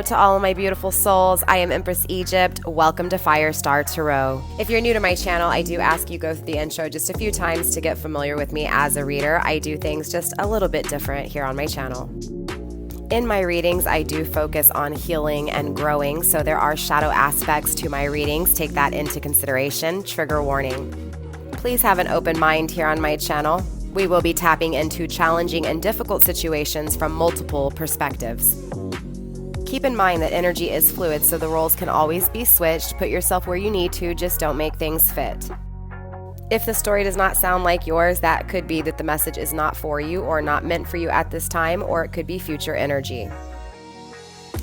to all of my beautiful souls. I am Empress Egypt. Welcome to FireStar Tarot. If you're new to my channel, I do ask you go through the intro just a few times to get familiar with me as a reader. I do things just a little bit different here on my channel. In my readings, I do focus on healing and growing, so there are shadow aspects to my readings. Take that into consideration. Trigger warning. Please have an open mind here on my channel. We will be tapping into challenging and difficult situations from multiple perspectives. Keep in mind that energy is fluid, so the roles can always be switched. Put yourself where you need to, just don't make things fit. If the story does not sound like yours, that could be that the message is not for you or not meant for you at this time, or it could be future energy.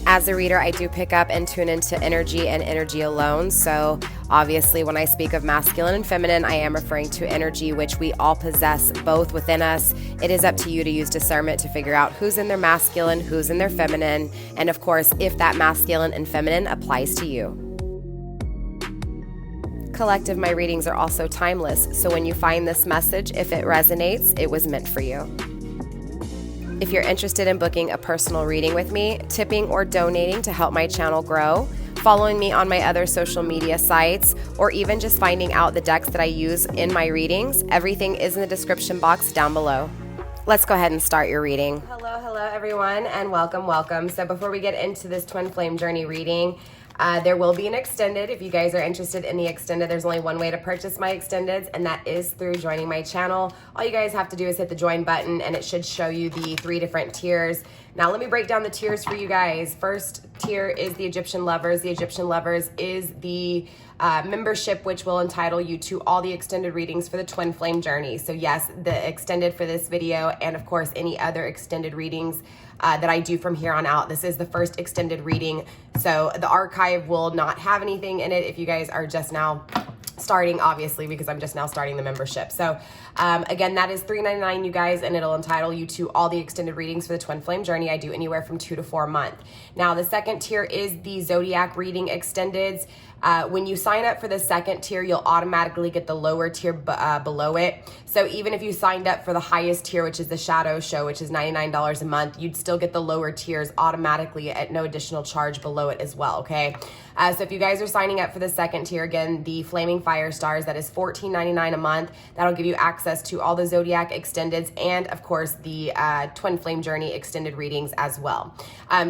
As a reader, I do pick up and tune into energy and energy alone. So obviously when I speak of masculine and feminine, I am referring to energy which we all possess both within us. It is up to you to use discernment to figure out who's in their masculine, who's in their feminine, and of course, if that masculine and feminine applies to you. Collective, my readings are also timeless. So when you find this message, if it resonates, it was meant for you. If you're interested in booking a personal reading with me, tipping or donating to help my channel grow, following me on my other social media sites, or even just finding out the decks that I use in my readings, everything is in the description box down below. Let's go ahead and start your reading. Hello everyone, and welcome. So before we get into this twin flame journey reading, there will be an extended. If you guys are interested in the extended, there's only one way to purchase my extendeds, and that is through joining my channel. All you guys have to do is hit the join button, and it should show you the 3 different tiers. Now let me break down the tiers for you guys. First tier is the Egyptian Lovers. The Egyptian Lovers is the membership which will entitle you to all the extended readings for the twin flame journey. So yes, the extended for this video, and of course any other extended readings that I do from here on out. This is the first extended reading, so the archive will not have anything in it if you guys are just now starting, obviously, because I'm just now starting the membership. So again, that is $3.99, you guys, and it'll entitle you to all the extended readings for the twin flame journey. I do anywhere from 2 to 4 a month. Now the second tier is the zodiac reading extendeds. When you sign up for the second tier, you'll automatically get the lower tier below it. So even if you signed up for the highest tier, which is the shadow show, which is $99 a month, you'd still get the lower tiers automatically at no additional charge below it as well, okay? So if you guys are signing up for the second tier, again, the Flaming Fire Stars, that is $14.99 a month. That'll give you access to all the zodiac extendeds and of course the twin flame journey extended readings as well.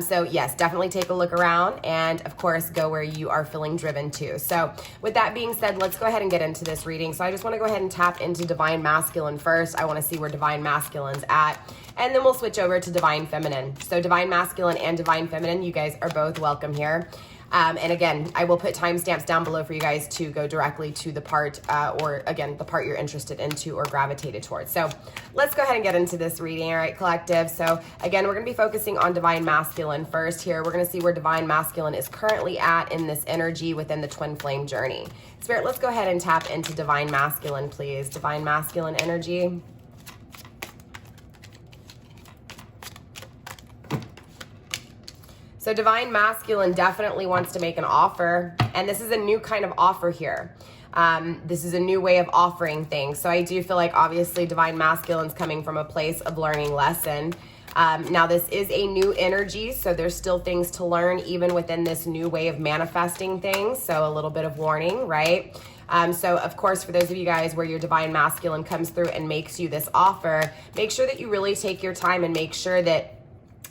So yes, definitely take a look around, and of course go where you are feeling driven to. So with that being said, let's go ahead and get into this reading. So I just want to go ahead and tap into Divine Masculine first. I want to see where Divine Masculine's at, and then we'll switch over to Divine Feminine. So Divine Masculine and Divine Feminine, you guys are both welcome here. And again, I will put timestamps down below for you guys to go directly to the part, or again, the part you're interested into or gravitated towards. So let's go ahead and get into this reading, all right, collective? So again, we're going to be focusing on Divine Masculine first here. We're going to see where Divine Masculine is currently at in this energy within the twin flame journey. Spirit, let's go ahead and tap into Divine Masculine, please. Divine Masculine energy. So Divine Masculine definitely wants to make an offer, and this is a new kind of offer here. This is a new way of offering things. So I do feel like obviously Divine Masculine's coming from a place of learning lesson. Now this is a new energy, so there's still things to learn even within this new way of manifesting things. So a little bit of warning, right? So of course, for those of you guys where your Divine Masculine comes through and makes you this offer, make sure that you really take your time and make sure that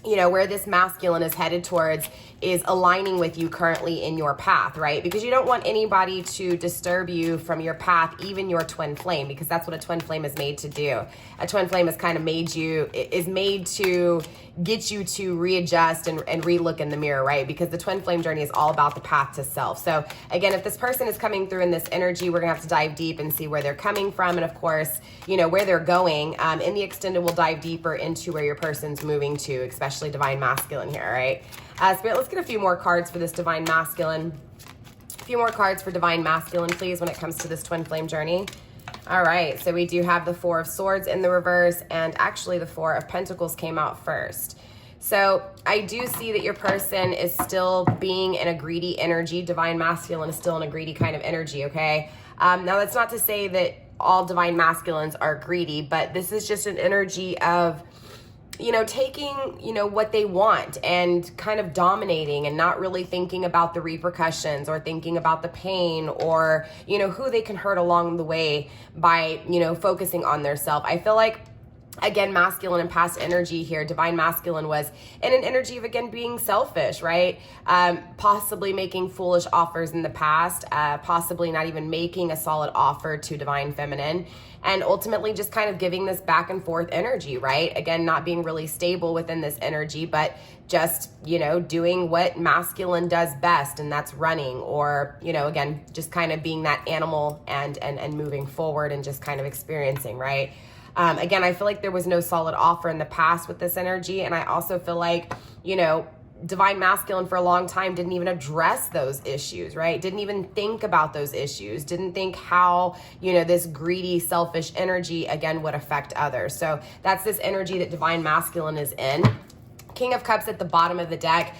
you know, where this masculine is headed towards is aligning with you currently in your path, right? Because you don't want anybody to disturb you from your path, even your twin flame, because that's what a twin flame is made to do. A twin flame is kind of made to get you to readjust and re-look in the mirror, right? Because the twin flame journey is all about the path to self. So again, if this person is coming through in this energy, we're gonna have to dive deep and see where they're coming from, and of course, you know, where they're going. In the extended, we'll dive deeper into where your person's moving to, especially Divine Masculine here, all right? Spirit, let's get a few more cards for this Divine Masculine. A few more cards for Divine Masculine, please, when it comes to this twin flame journey. All right, so we do have the 4 of Swords in the reverse, and actually the 4 of Pentacles came out first. So I do see that your person is still being in a greedy energy. Divine Masculine is still in a greedy kind of energy, okay? Now that's not to say that all Divine Masculines are greedy, but this is just an energy of you know, taking, you know, what they want and kind of dominating and not really thinking about the repercussions or thinking about the pain or, you know, who they can hurt along the way by, you know, focusing on their self. I feel like, again, masculine and past energy here, divine masculine was in an energy of, again, being selfish, right? Possibly making foolish offers in the past, possibly not even making a solid offer to divine feminine, and ultimately just kind of giving this back and forth energy, right? Again, not being really stable within this energy, but just, you know, doing what masculine does best, and that's running, or, you know, again, just kind of being that animal and moving forward and just kind of experiencing, right? Again, I feel like there was no solid offer in the past with this energy. And I also feel like, you know, divine masculine for a long time didn't even address those issues, right? Didn't even think about those issues. Didn't think how, you know, this greedy, selfish energy, again, would affect others. So that's this energy that divine masculine is in. King of Cups at the bottom of the deck.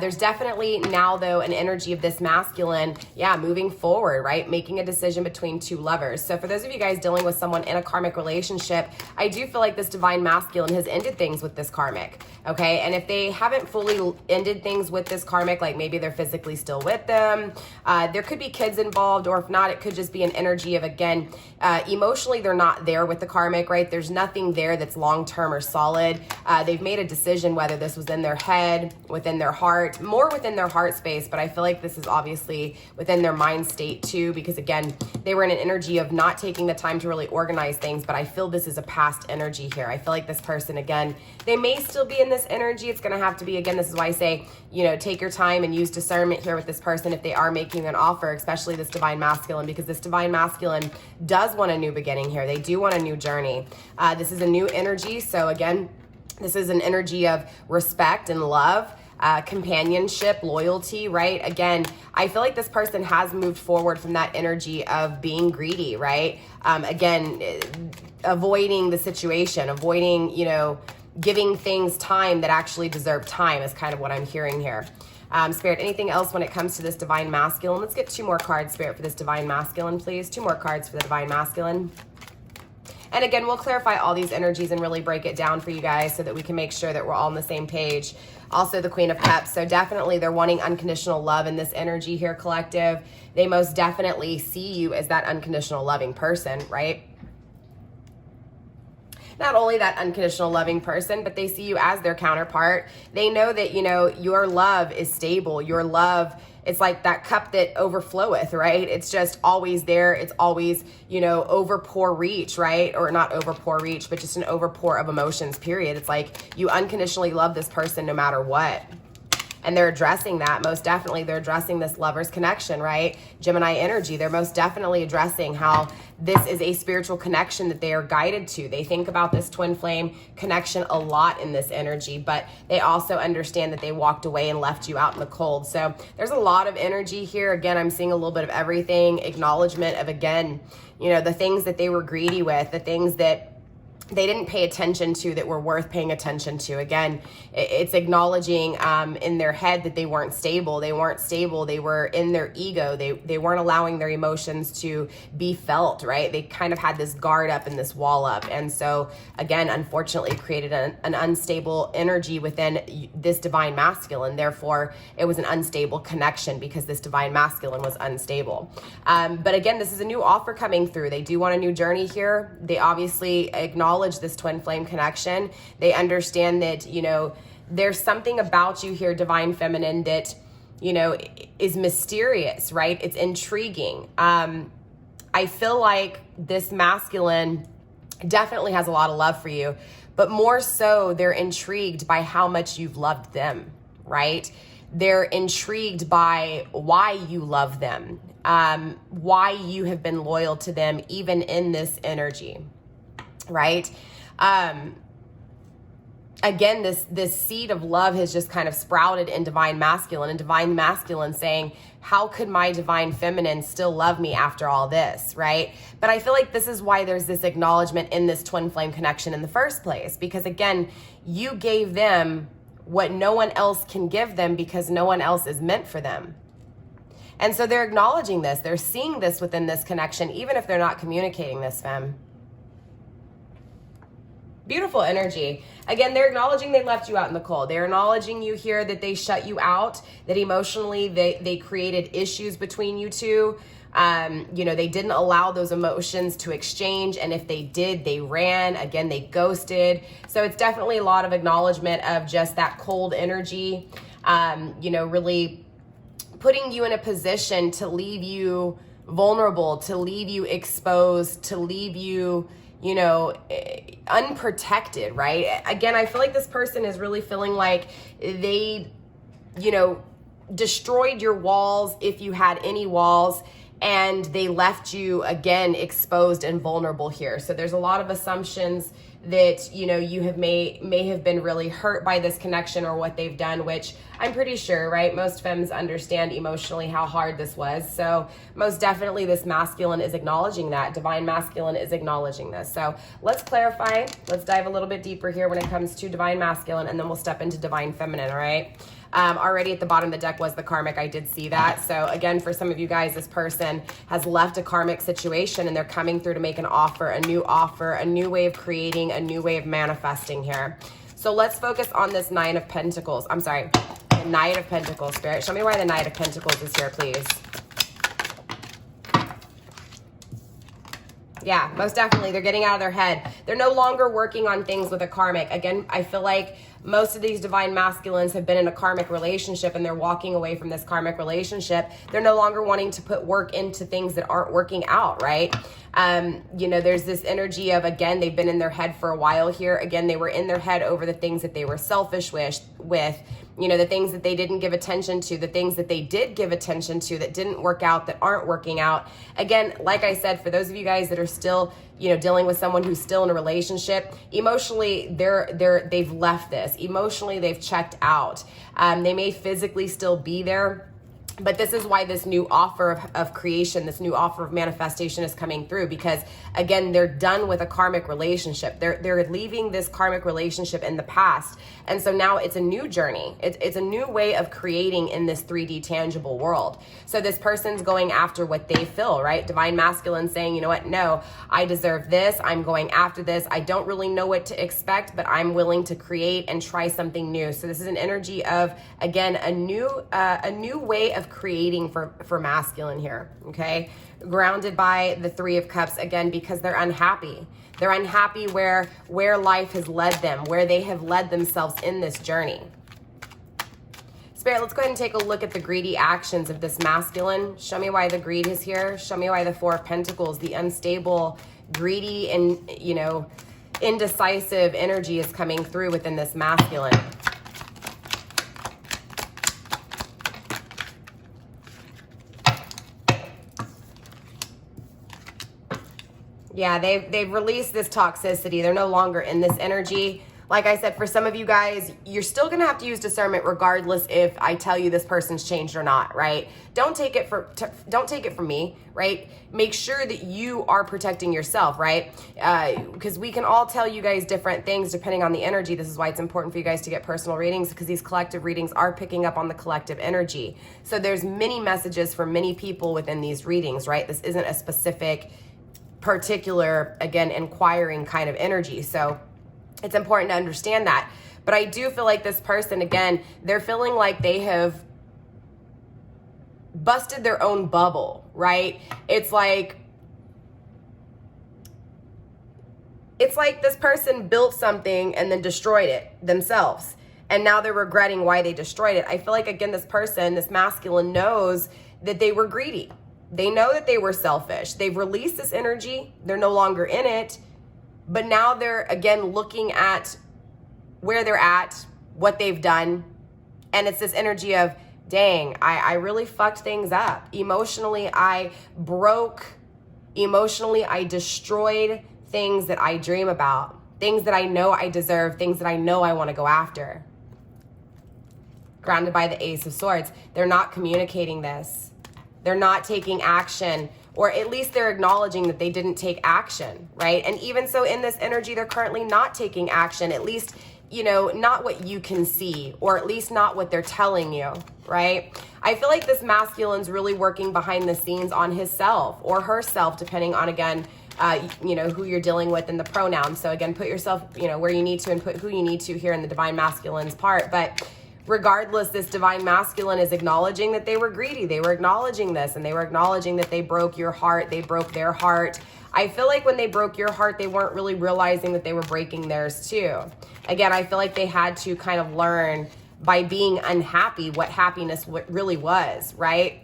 There's definitely now, though, an energy of this masculine, moving forward, right? Making a decision between two lovers. So for those of you guys dealing with someone in a karmic relationship, I do feel like this divine masculine has ended things with this karmic, okay? And if they haven't fully ended things with this karmic, like maybe they're physically still with them, there could be kids involved, or if not, it could just be an energy of, again, emotionally they're not there with the karmic, right? There's nothing there that's long-term or solid. They've made a decision whether this was in their head, within their heart, more within their heart space, but I feel like this is obviously within their mind state too, because again, they were in an energy of not taking the time to really organize things, but I feel this is a past energy here. I feel like this person, again, they may still be in this energy. It's going to have to be, again, this is why I say, you know, take your time and use discernment here with this person if they are making an offer, especially this divine masculine, because this divine masculine does want a new beginning here. They do want a new journey. This is a new energy. So again, this is an energy of respect and love, companionship, loyalty, right? Again, I feel like this person has moved forward from that energy of being greedy, right? Again, avoiding the situation, avoiding, you know, giving things time that actually deserve time is kind of what I'm hearing here. Spirit, anything else when it comes to this divine masculine? Let's get 2 more cards, Spirit, for this divine masculine, please. 2 more cards for the divine masculine. And again, we'll clarify all these energies and really break it down for you guys so that we can make sure that we're all on the same page. Also, the Queen of Cups. So definitely they're wanting unconditional love in this energy here, collective. They most definitely see you as that unconditional loving person, right? Not only that unconditional loving person, but they see you as their counterpart. They know that, you know, your love is stable. Your love, it's like that cup that overfloweth, right? It's just always there. It's always, you know, overpour reach, right? Or not overpour reach, but just an overpour of emotions, period. It's like you unconditionally love this person no matter what. And they're addressing that. Most definitely, they're addressing this lover's connection, right? Gemini energy, they're most definitely addressing how this is a spiritual connection that they are guided to. They think about this twin flame connection a lot in this energy, but they also understand that they walked away and left you out in the cold. So there's a lot of energy here. Again, I'm seeing a little bit of everything. Acknowledgement of, again, you know, the things that they were greedy with, the things that they didn't pay attention to that were worth paying attention to. Again, it's acknowledging in their head that they weren't stable. They weren't stable. They were in their ego. They weren't allowing their emotions to be felt, right? They kind of had this guard up and this wall up. And so, again, unfortunately created an unstable energy within this divine masculine. Therefore, it was an unstable connection because this divine masculine was unstable. But again, this is a new offer coming through. They do want a new journey here. They obviously acknowledge this twin flame connection. They understand that, you know, there's something about you here, divine feminine, that, you know, is mysterious, right? It's intriguing. I feel like this masculine definitely has a lot of love for you, but more so they're intrigued by how much you've loved them, right? They're intrigued by why you love them, why you have been loyal to them, even in this energy. Right? Again, this seed of love has just kind of sprouted in divine masculine, and divine masculine saying, how could my divine feminine still love me after all this, right? But I feel like this is why there's this acknowledgement in this twin flame connection in the first place, because again, you gave them what no one else can give them because no one else is meant for them. And so they're acknowledging this. They're seeing this within this connection, even if they're not communicating this, femme. Beautiful energy. Again, they're acknowledging they left you out in the cold. They're acknowledging you here that they shut you out, that emotionally they created issues between you two. You know, they didn't allow those emotions to exchange. And if they did, they ran. Again, they ghosted. So it's definitely a lot of acknowledgement of just that cold energy, you know, really putting you in a position to leave you vulnerable, to leave you exposed, to leave you, you know, unprotected, right? Again, I feel like this person is really feeling like they, you know, destroyed your walls, if you had any walls, and they left you, again, exposed and vulnerable here. So there's a lot of assumptions that, you know, you have may have been really hurt by this connection or what they've done, which I'm pretty sure, right? Most femmes understand emotionally how hard this was. So most definitely this masculine is acknowledging that. Divine masculine is acknowledging this. So let's clarify. Let's dive a little bit deeper here when it comes to divine masculine, and then we'll step into divine feminine, all right? Already at the bottom of the deck was the karmic. I did see that. So again, for some of you guys, this person has left a karmic situation and they're coming through to make an offer, a new way of creating, a new way of manifesting here. So let's focus on this Nine of Pentacles. I'm sorry, the Knight of Pentacles. Spirit, show me why the Knight of Pentacles is here, please. Yeah, most definitely. They're getting out of their head. They're no longer working on things with a karmic. Again, I feel like most of these divine masculines have been in a karmic relationship and they're walking away from this karmic relationship. They're no longer wanting to put work into things that aren't working out, right? You know, there's this energy of, again, they've been in their head for a while here. Again, they were in their head over the things that they were selfish with, you know, the things that they didn't give attention to, the things that they did give attention to that didn't work out, that aren't working out. Again, like I said, for those of you guys that are still, you know, dealing with someone who's still in a relationship, emotionally, they've left this. Emotionally, they've checked out. They may physically still be there, but this is why this new offer of creation, this new offer of manifestation is coming through, because again, they're done with a karmic relationship. They're leaving this karmic relationship in the past. And so now it's a new journey. It's a new way of creating in this 3D tangible world. So this person's going after what they feel, right? Divine masculine saying, you know what? No, I deserve this. I'm going after this. I don't really know what to expect, but I'm willing to create and try something new. So this is an energy of, again, a new way of creating for masculine here, okay? Grounded by the Three of Cups, again, because they're unhappy. They're unhappy where life has led them, where they have led themselves in this journey. Spirit, let's go ahead and take a look at the greedy actions of this masculine. Show me why the greed is here. Show me why the Four of Pentacles, the unstable, greedy, and, you know, indecisive energy is coming through within this masculine. Yeah, they've released this toxicity. They're no longer in this energy. Like I said, for some of you guys, you're still going to have to use discernment regardless if I tell you this person's changed or not, right? Don't take it from me, right? Make sure that you are protecting yourself, right? Because we can all tell you guys different things depending on the energy. This is why it's important for you guys to get personal readings, because these collective readings are picking up on the collective energy. So there's many messages for many people within these readings, right? This isn't a specific particular, again, inquiring kind of energy. So it's important to understand that. But I do feel like this person, again, they're feeling like they have busted their own bubble, right? It's like this person built something and then destroyed it themselves. And now they're regretting why they destroyed it. I feel like, again, this person, this masculine, knows that they were greedy. They know that they were selfish. They've released this energy. They're no longer in it. But now they're, again, looking at where they're at, what they've done. And it's this energy of, dang, I really fucked things up. Emotionally, I broke. Emotionally, I destroyed things that I dream about. Things that I know I deserve. Things that I know I want to go after. Grounded by the Ace of Swords. They're not communicating this. They're not taking action, or at least they're acknowledging that they didn't take action, right? And even so, in this energy, they're currently not taking action, at least, you know, not what you can see, or at least not what they're telling you, right? I feel like this masculine's really working behind the scenes on himself or herself, depending on, again, you know, who you're dealing with in the pronouns. So again, put yourself, you know, where you need to and put who you need to here in the Divine Masculine's part. But regardless, this Divine Masculine is acknowledging that they were greedy. They were acknowledging this, and they were acknowledging that they broke your heart. They broke their heart. I feel like when they broke your heart, they weren't really realizing that they were breaking theirs too. Again, I feel like they had to kind of learn by being unhappy what happiness really was, right?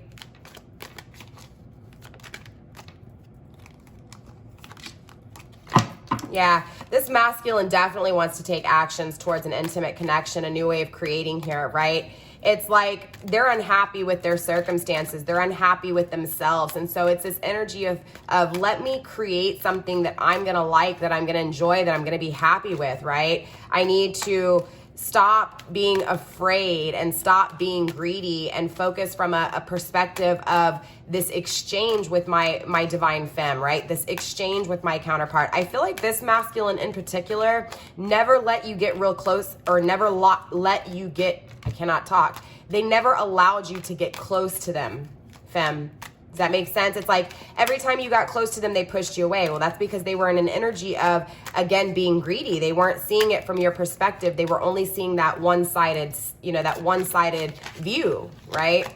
Yeah, this masculine definitely wants to take actions towards an intimate connection, a new way of creating here, right? It's like they're unhappy with their circumstances. They're unhappy with themselves. And so it's this energy of let me create something that I'm going to like, that I'm going to enjoy, that I'm going to be happy with, right? I need to stop being afraid and stop being greedy and focus from a perspective of this exchange with my divine femme, right? This exchange with my counterpart. I feel like this masculine in particular never let you get real close, or never let you get, I cannot talk. They never allowed you to get close to them, femme. Does that make sense? It's like every time you got close to them, they pushed you away. Well, that's because they were in an energy of, again, being greedy. They weren't seeing it from your perspective. They were only seeing that one-sided, you know, that one-sided view, right?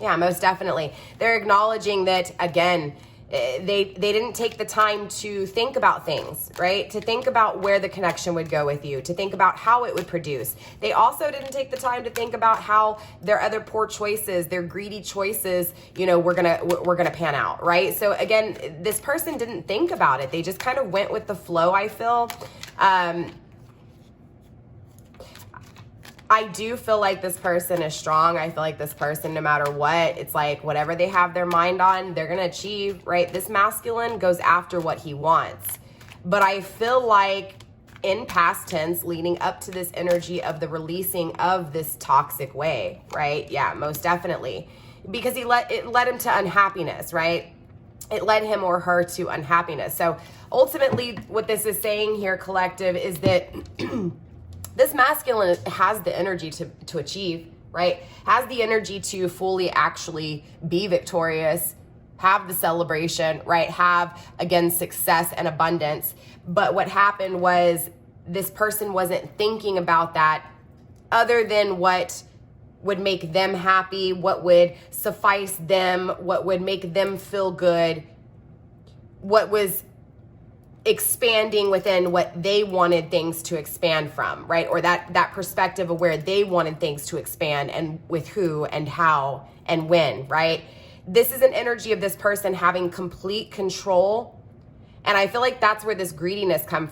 Yeah, most definitely. They're acknowledging that, again, they didn't take the time to think about things, right? To think about where the connection would go with you, to think about how it would produce. They also didn't take the time to think about how their other poor choices, their greedy choices, you know, were gonna pan out, right? So again, this person didn't think about it. They just kind of went with the flow, I feel. I do feel like this person is strong. I feel like this person, no matter what, it's like whatever they have their mind on, they're going to achieve, right? This masculine goes after what he wants. But I feel like in past tense, leading up to this energy of the releasing of this toxic way, right? Yeah, most definitely. Because it led him to unhappiness, right? It led him or her to unhappiness. So ultimately, what this is saying here, collective, is that this masculine has the energy to achieve, right? Has the energy to fully actually be victorious, have the celebration, right? Have, again, success and abundance. But what happened was this person wasn't thinking about that other than what would make them happy, what would suffice them, what would make them feel good, what was expanding within what they wanted things to expand from, right? Or that perspective of where they wanted things to expand, and with who and how and when, right? This is an energy of this person having complete control. And I feel like that's where this greediness comes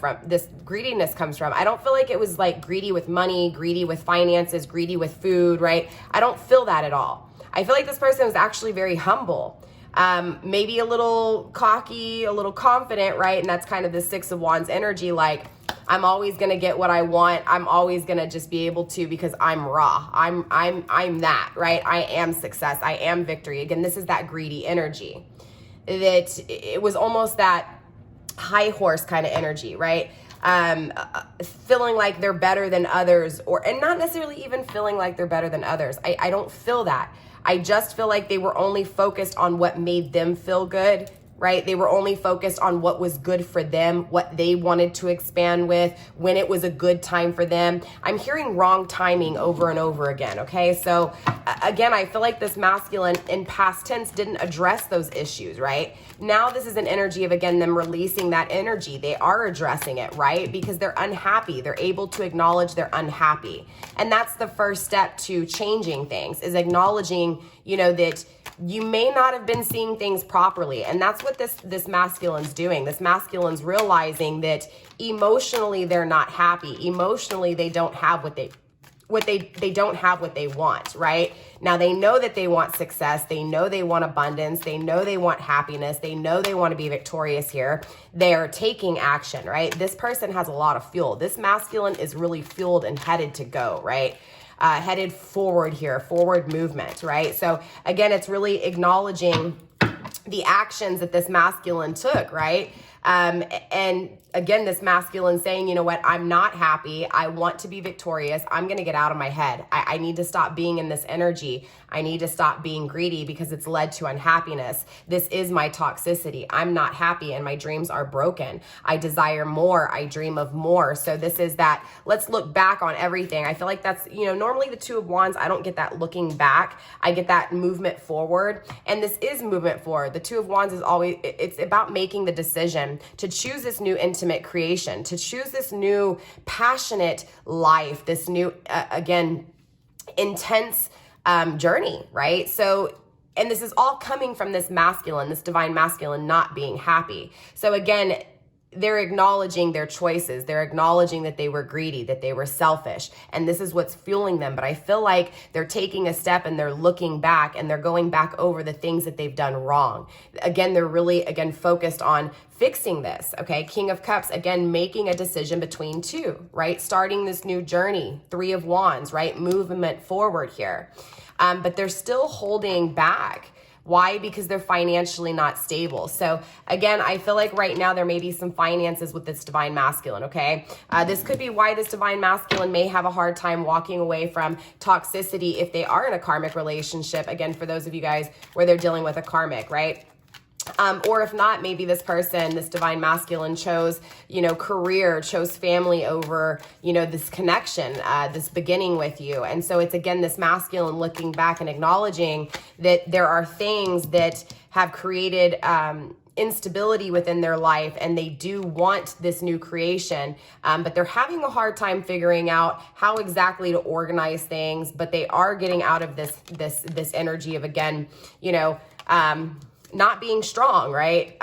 from. I don't feel like it was like greedy with money, greedy with finances, greedy with food, right? I don't feel that at all. I feel like this person was actually very humble. Maybe a little cocky, a little confident, right? And that's kind of the Six of Wands energy. Like, I'm always going to get what I want. I'm always going to just be able to, because I'm raw. I'm that, right? I am success. I am victory. Again, this is that greedy energy. That it was almost that high horse kind of energy, right? Feeling like they're better than others, and not necessarily even feeling like they're better than others. I don't feel that. I just feel like they were only focused on what made them feel good, right? They were only focused on what was good for them, what they wanted to expand with, when it was a good time for them. I'm hearing wrong timing over and over again, okay? So again, I feel like this masculine in past tense didn't address those issues, right? Now this is an energy of, again, them releasing that energy. They are addressing it, right? Because they're unhappy. They're able to acknowledge they're unhappy. And that's the first step to changing things, is acknowledging, you know, that you may not have been seeing things properly. And that's what this masculine's doing. This masculine's realizing that emotionally they're not happy. Emotionally, they don't have what they don't have what they want, right? Now they know that they want success. They know they want abundance. They know they want happiness. They know they want to be victorious here. They are taking action, right? This person has a lot of fuel. This masculine is really fueled and headed to go, right? Headed forward here, forward movement, right? So again, it's really acknowledging the actions that this masculine took, right? And again, this masculine saying, you know what, I'm not happy. I want to be victorious. I'm going to get out of my head. I need to stop being in this energy. I need to stop being greedy because it's led to unhappiness. This is my toxicity. I'm not happy and my dreams are broken. I desire more. I dream of more. So this is that, let's look back on everything. I feel like that's, you know, normally the Two of Wands, I don't get that looking back. I get that movement forward. And this is movement forward. The Two of Wands is always, it's about making the decision to choose this new intimate creation, to choose this new passionate life, this new, again, intense journey, right? So, and this is all coming from this masculine, this divine masculine not being happy. So again, they're acknowledging their choices. They're acknowledging that they were greedy, that they were selfish, and this is what's fueling them. But I feel like they're taking a step and they're looking back and they're going back over the things that they've done wrong. Again, they're really, again, focused on fixing this, okay? King of Cups, again, making a decision between two, right? Starting this new journey. Three of Wands, right? Movement forward here. But they're still holding back. Why? Because they're financially not stable. So again, I feel like right now there may be some finances with this divine masculine, okay? This could be why this divine masculine may have a hard time walking away from toxicity if they are in a karmic relationship. Again, for those of you guys where they're dealing with a karmic, right? Or if not, maybe this person, this divine masculine chose, you know, career, chose family over, you know, this connection, this beginning with you. And so it's, again, this masculine looking back and acknowledging that there are things that have created instability within their life, and they do want this new creation, but they're having a hard time figuring out how exactly to organize things. But they are getting out of this energy of, again, you know, not being strong, right?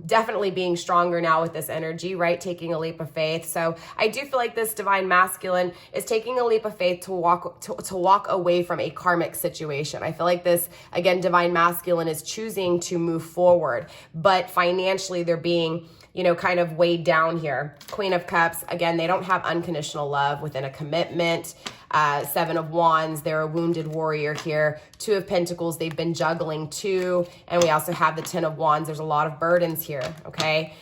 Definitely being stronger now with this energy, right? Taking a leap of faith. So I do feel like this divine masculine is taking a leap of faith to walk away from a karmic situation. I feel like this, again, divine masculine is choosing to move forward, but financially they're being, you know, kind of weighed down here. Queen of Cups, again, they don't have unconditional love within a commitment. Seven of Wands, they're a wounded warrior here. Two of Pentacles, they've been juggling too. And we also have the Ten of Wands. There's a lot of burdens here, okay?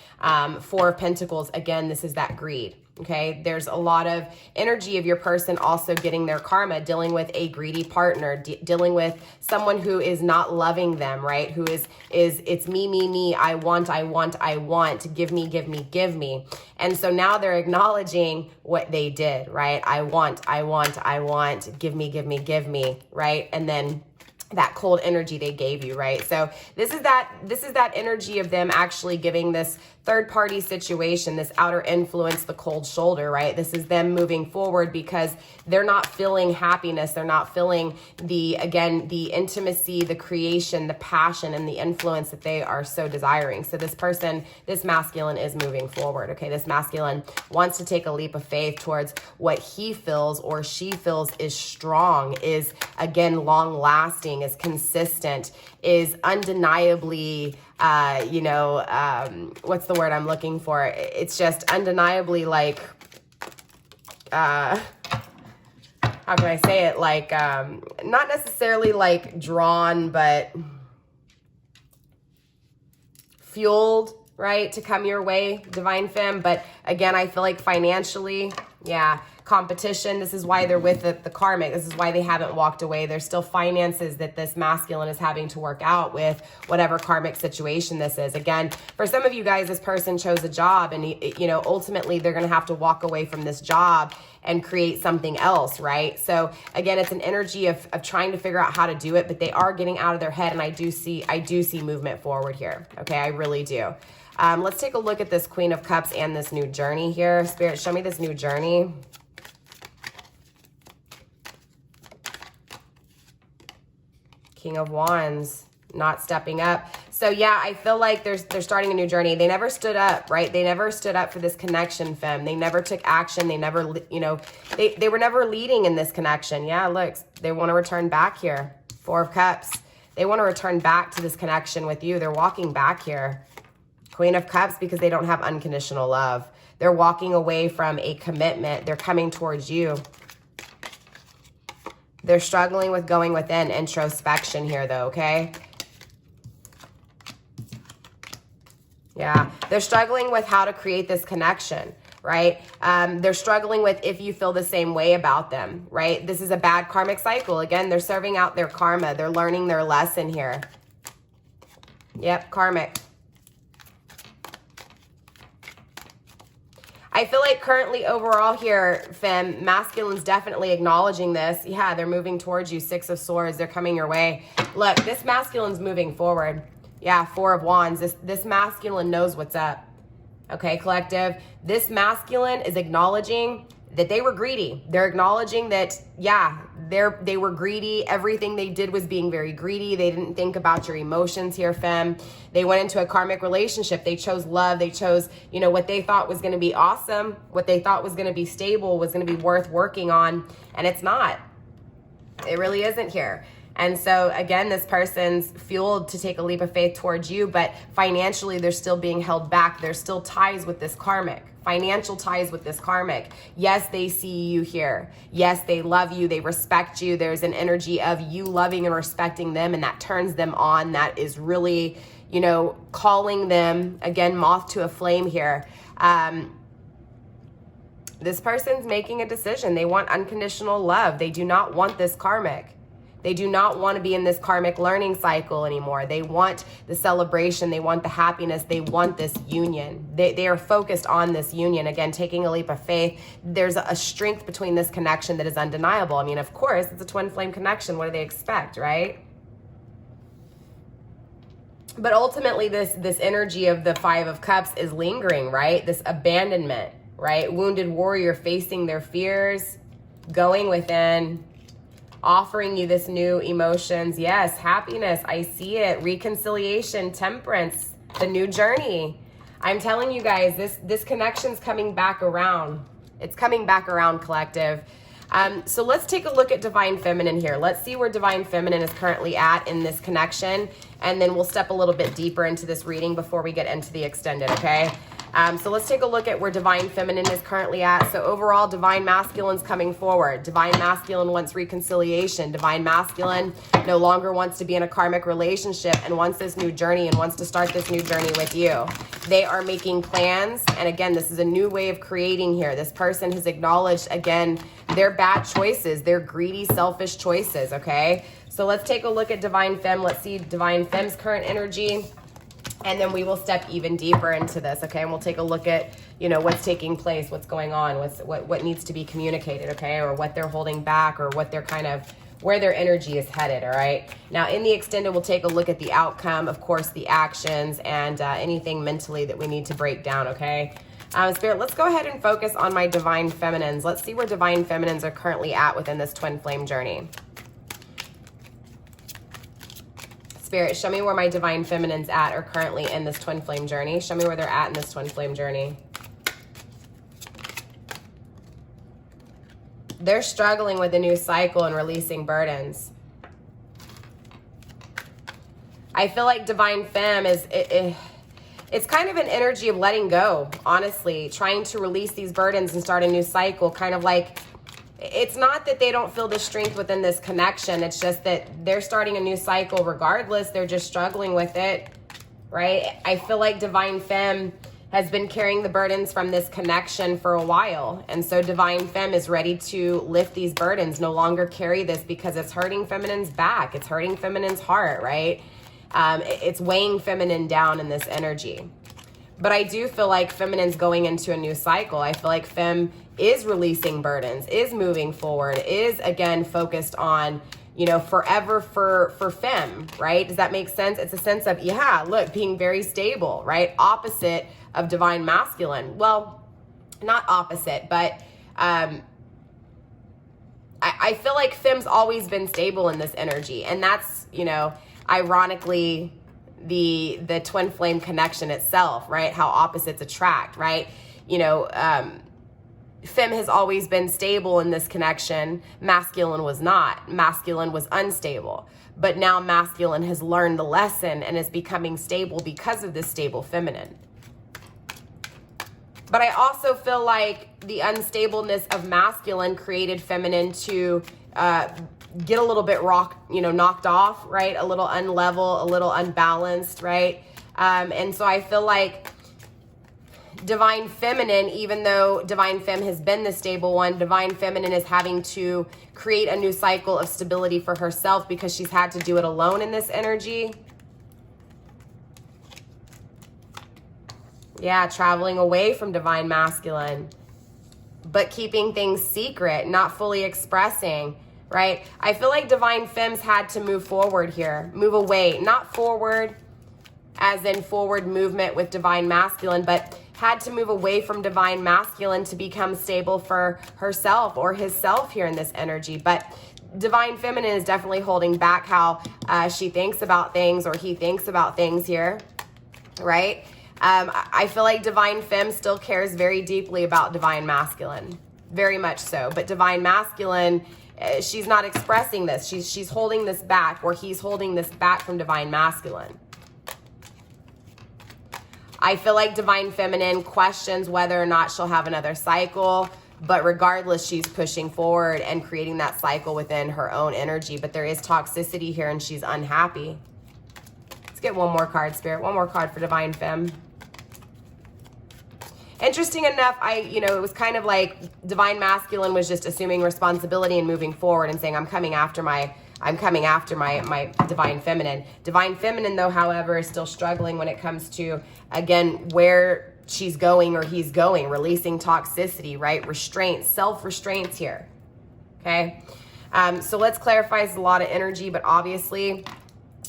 Four of Pentacles, again, this is that greed. Okay, there's a lot of energy of your person also getting their karma, dealing with a greedy partner, dealing with someone who is not loving them, right? Who is it's me, I want, give me. And so now they're acknowledging what they did, right? I want, give me, right? And then that cold energy they gave you, right? So this is that energy of them actually giving this third party situation, this outer influence, the cold shoulder, right? This is them moving forward because they're not feeling happiness. They're not feeling the intimacy, the creation, the passion, and the influence that they are so desiring. So this person, this masculine is moving forward, okay? This masculine wants to take a leap of faith towards what he feels or she feels is strong, is, again, long lasting, is consistent, is undeniably, what's the word I'm looking for? It's just undeniably like, how can I say it? Like, not necessarily like drawn, but fueled, right, to come your way, Divine Femme. But again, I feel like financially, yeah, competition. This is why they're with the karmic. This is why they haven't walked away. There's still finances that this masculine is having to work out with whatever karmic situation this is. Again, for some of you guys, this person chose a job, and ultimately they're going to have to walk away from this job and create something else, right? So again, it's an energy of trying to figure out how to do it, but they are getting out of their head, and I do see movement forward here. Okay, I really do. Let's take a look at this Queen of Cups and this new journey here. Spirit, show me this new journey. King of Wands, not stepping up. So yeah, I feel like they're starting a new journey. They never stood up, right? They never stood up for this connection, Femme. They never took action. They never, they were never leading in this connection. Yeah, look, they want to return back here. Four of Cups. They want to return back to this connection with you. They're walking back here. Queen of Cups, because they don't have unconditional love. They're walking away from a commitment. They're coming towards you. They're struggling with going within, introspection here though, okay? Yeah, they're struggling with how to create this connection, right? They're struggling with if you feel the same way about them, right? This is a bad karmic cycle. Again, they're serving out their karma. They're learning their lesson here. Yep, karmic. I feel like currently overall here, Femme, masculine's definitely acknowledging this. Yeah, they're moving towards you. 6 of Swords, they're coming your way. Look, this masculine's moving forward. Yeah, 4 of Wands. This masculine knows what's up. Okay, collective. This masculine is acknowledging that they were greedy. They're acknowledging that, yeah, they were greedy. Everything they did was being very greedy. They didn't think about your emotions here, Femme. They went into a karmic relationship. They chose love. They chose, you know, what they thought was going to be awesome, what they thought was going to be stable, was going to be worth working on, and it's not. It really isn't here. And so again, this person's fueled to take a leap of faith towards you, but financially they're still being held back. There's still ties with this karmic, financial ties with this karmic. Yes, they see you here. Yes, they love you. They respect you. There's an energy of you loving and respecting them, and that turns them on. That is really, you know, calling them, again, moth to a flame here. This person's making a decision. They want unconditional love. They do not want this karmic. They do not want to be in this karmic learning cycle anymore. They want the celebration. They want the happiness. They want this union. They are focused on this union. Again, taking a leap of faith. There's a strength between this connection that is undeniable. I mean, of course, it's a twin flame connection. What do they expect, right? But ultimately, this energy of the 5 of Cups is lingering, right? This abandonment, right? Wounded warrior facing their fears, going within, offering you this new emotions. Yes, happiness, I see it. Reconciliation, temperance, the new journey. I'm telling you guys, this connection's coming back around. It's coming back around, collective. So let's take a look at Divine Feminine here. Let's see where Divine Feminine is currently at in this connection, and then we'll step a little bit deeper into this reading before we get into the extended, okay? So let's take a look at where Divine Feminine is currently at. So overall, Divine Masculine's coming forward. Divine Masculine wants reconciliation. Divine Masculine no longer wants to be in a karmic relationship and wants this new journey and wants to start this new journey with you. They are making plans. And again, this is a new way of creating here. This person has acknowledged, again, their bad choices, their greedy, selfish choices, okay? So let's take a look at Divine Femme. Let's see Divine Femme's current energy. And then we will step even deeper into this, okay? And we'll take a look at, you know, what's taking place, what's going on, what needs to be communicated, okay? Or what they're holding back, or what they're kind of, where their energy is headed, all right? Now, in the extended, we'll take a look at the outcome, of course, the actions, and anything mentally that we need to break down, okay? Spirit, let's go ahead and focus on my Divine Feminines. Let's see where Divine Feminines are currently at within this twin flame journey. Spirit, show me where my Divine Feminines are currently in this twin flame journey. Show me where they're at in this twin flame journey. They're struggling with a new cycle and releasing burdens. I feel like Divine Femme is, it's kind of an energy of letting go, honestly, trying to release these burdens and start a new cycle, kind of like, it's not that they don't feel the strength within this connection. It's just that they're starting a new cycle regardless. They're just struggling with it, right? I feel like Divine Femme has been carrying the burdens from this connection for a while. And so Divine Femme is ready to lift these burdens, no longer carry this, because it's hurting Feminine's back. It's hurting Feminine's heart, right? It's weighing Feminine down in this energy. But I do feel like Feminine's going into a new cycle. I feel like Femme is releasing burdens, is moving forward, is again focused on, you know, forever for Femme, right? Does that make sense? It's a sense of, yeah, look, being very stable, right? Opposite of Divine Masculine. Well, not opposite, but I feel like Femme's always been stable in this energy. And that's, you know, ironically, the twin flame connection itself, right? How opposites attract, right? You know, Femme has always been stable in this connection. Masculine was not. Masculine was unstable. But now Masculine has learned the lesson and is becoming stable because of this stable Feminine. But I also feel like the unstableness of Masculine created Feminine to get a little bit knocked off, right? A little unlevel, a little unbalanced, right? And so I feel like Divine Feminine, even though Divine Femme has been the stable one, Divine Feminine is having to create a new cycle of stability for herself because she's had to do it alone in this energy. Yeah, traveling away from Divine Masculine, but keeping things secret, not fully expressing, right? I feel like Divine Femmes had to move forward here, move away, not forward as in forward movement with Divine Masculine, but had to move away from Divine Masculine to become stable for herself or himself here in this energy. But Divine Feminine is definitely holding back how she thinks about things, or he thinks about things here, right? I feel like Divine Femme still cares very deeply about Divine Masculine, very much so. But Divine Masculine, she's not expressing this. She's holding this back, or he's holding this back from Divine Masculine. I feel like Divine Feminine questions whether or not she'll have another cycle, but regardless, she's pushing forward and creating that cycle within her own energy. But there is toxicity here and she's unhappy. Let's get one more card, Spirit. One more card for Divine Femme. Interesting enough, it was kind of like Divine Masculine was just assuming responsibility and moving forward and saying, I'm coming after my Divine Feminine. Divine Feminine, though, however, is still struggling when it comes to, again, where she's going or he's going, releasing toxicity, right? Restraints, self-restraints here, okay? So let's clarify. It's a lot of energy, but obviously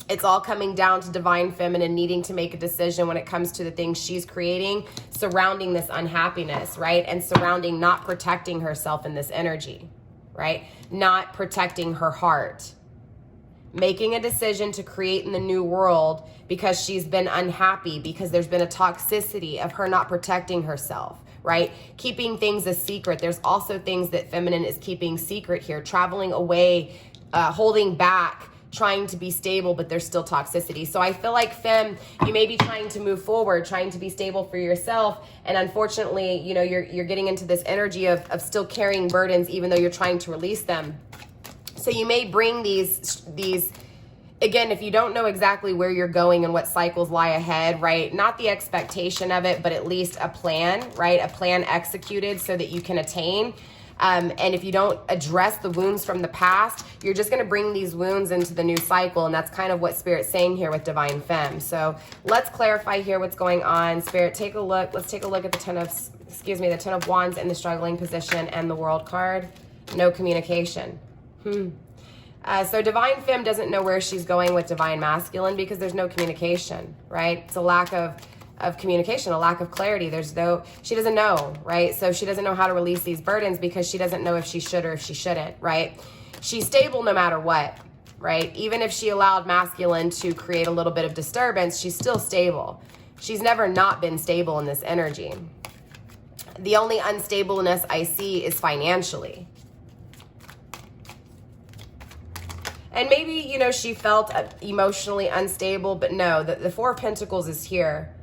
it's all coming down to Divine Feminine needing to make a decision when it comes to the things she's creating surrounding this unhappiness, right? And surrounding not protecting herself in this energy, right? Not protecting her heart. Making a decision to create in the new world because she's been unhappy, because there's been a toxicity of her not protecting herself, right? Keeping things a secret. There's also things that Feminine is keeping secret here, traveling away, holding back, trying to be stable, but there's still toxicity. So I feel like Femme, you may be trying to move forward, trying to be stable for yourself. And unfortunately, you're getting into this energy of still carrying burdens, even though you're trying to release them. So you may bring these, again, if you don't know exactly where you're going and what cycles lie ahead, right? Not the expectation of it, but at least a plan, right? A plan executed so that you can attain. And if you don't address the wounds from the past, you're just going to bring these wounds into the new cycle. And that's kind of what Spirit's saying here with Divine Femme. So let's clarify here what's going on. Spirit, take a look. Let's take a look at the Ten of Wands in the struggling position and the World card. No communication. So Divine Femme doesn't know where she's going with Divine Masculine because there's no communication, right? It's a lack of communication, a lack of clarity. She doesn't know, right? So she doesn't know how to release these burdens because she doesn't know if she should or if she shouldn't, right? She's stable no matter what, right? Even if she allowed Masculine to create a little bit of disturbance, she's still stable. She's never not been stable in this energy. The only unstableness I see is financially. And maybe, she felt emotionally unstable, but no, the Four of Pentacles is here.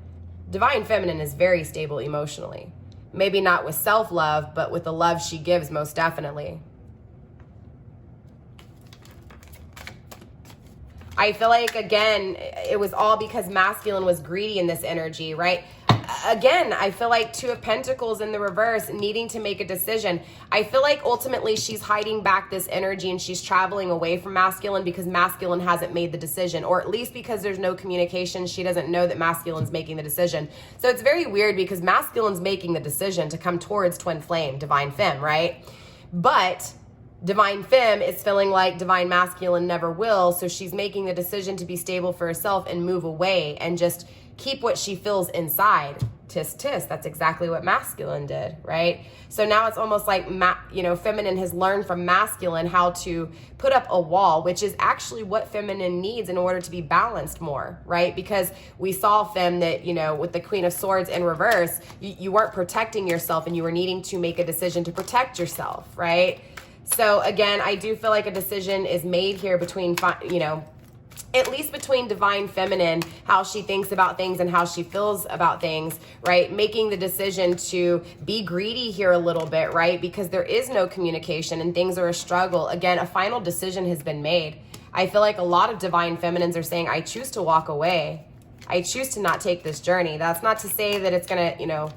Divine Feminine is very stable emotionally. Maybe not with self-love, but with the love she gives, most definitely. I feel like, again, it was all because Masculine was greedy in this energy, right? Again, I feel like Two of Pentacles in the reverse, needing to make a decision. I feel like ultimately she's hiding back this energy and she's traveling away from Masculine because Masculine hasn't made the decision, or at least because there's no communication. She doesn't know that Masculine's making the decision. So it's very weird because Masculine's making the decision to come towards Twin Flame, Divine Femme, right? But Divine Femme is feeling like Divine Masculine never will, so she's making the decision to be stable for herself and move away and just keep what she feels inside. Tisk, tisk. That's exactly what Masculine did, right? So now it's almost like, Feminine has learned from Masculine how to put up a wall, which is actually what Feminine needs in order to be balanced more, right? Because we saw, Femme, that, with the Queen of Swords in reverse, you weren't protecting yourself and you were needing to make a decision to protect yourself, right? So again, I do feel like a decision is made here between, at least between Divine Feminine, how she thinks about things and how she feels about things, right? Making the decision to be greedy here a little bit, right? Because there is no communication and things are a struggle. Again, a final decision has been made. I feel like a lot of Divine Feminines are saying, I choose to walk away. I choose to not take this journey. That's not to say that it's gonna, you know,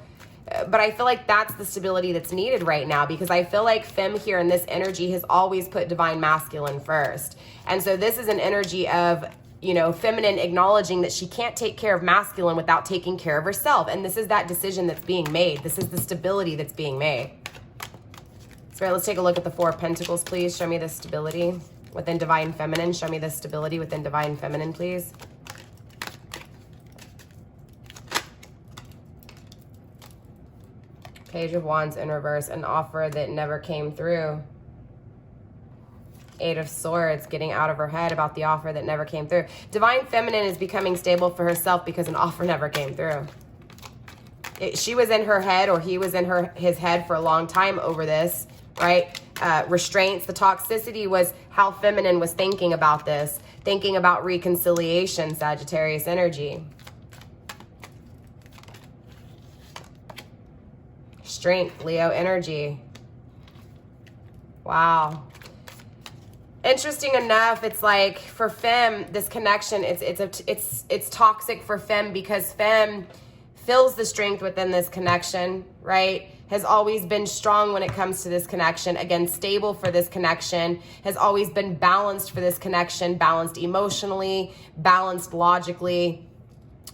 but I feel like that's the stability that's needed right now, because I feel like Femme here in this energy has always put divine masculine first. And so this is an energy of, you know, feminine acknowledging that she can't take care of masculine without taking care of herself. And this is that decision that's being made. This is the stability that's being made. Spirit, let's take a look at the Four of Pentacles, please. Show me the stability within divine feminine. Show me the stability within divine feminine, please. Page of Wands in reverse, an offer that never came through. Eight of Swords, getting out of her head about the offer that never came through. Divine feminine is becoming stable for herself because an offer never came through. She was in her head, or he was in his head for a long time over this, right? Restraints, the toxicity was how feminine was thinking about this, thinking about reconciliation, Sagittarius energy. Strength, Leo energy. Wow. Interesting enough, it's like for Femme, this connection, it's toxic for Femme because Femme feels the strength within this connection, right? Has always been strong when it comes to this connection. Again, stable for this connection. Has always been balanced for this connection. Balanced emotionally, balanced logically.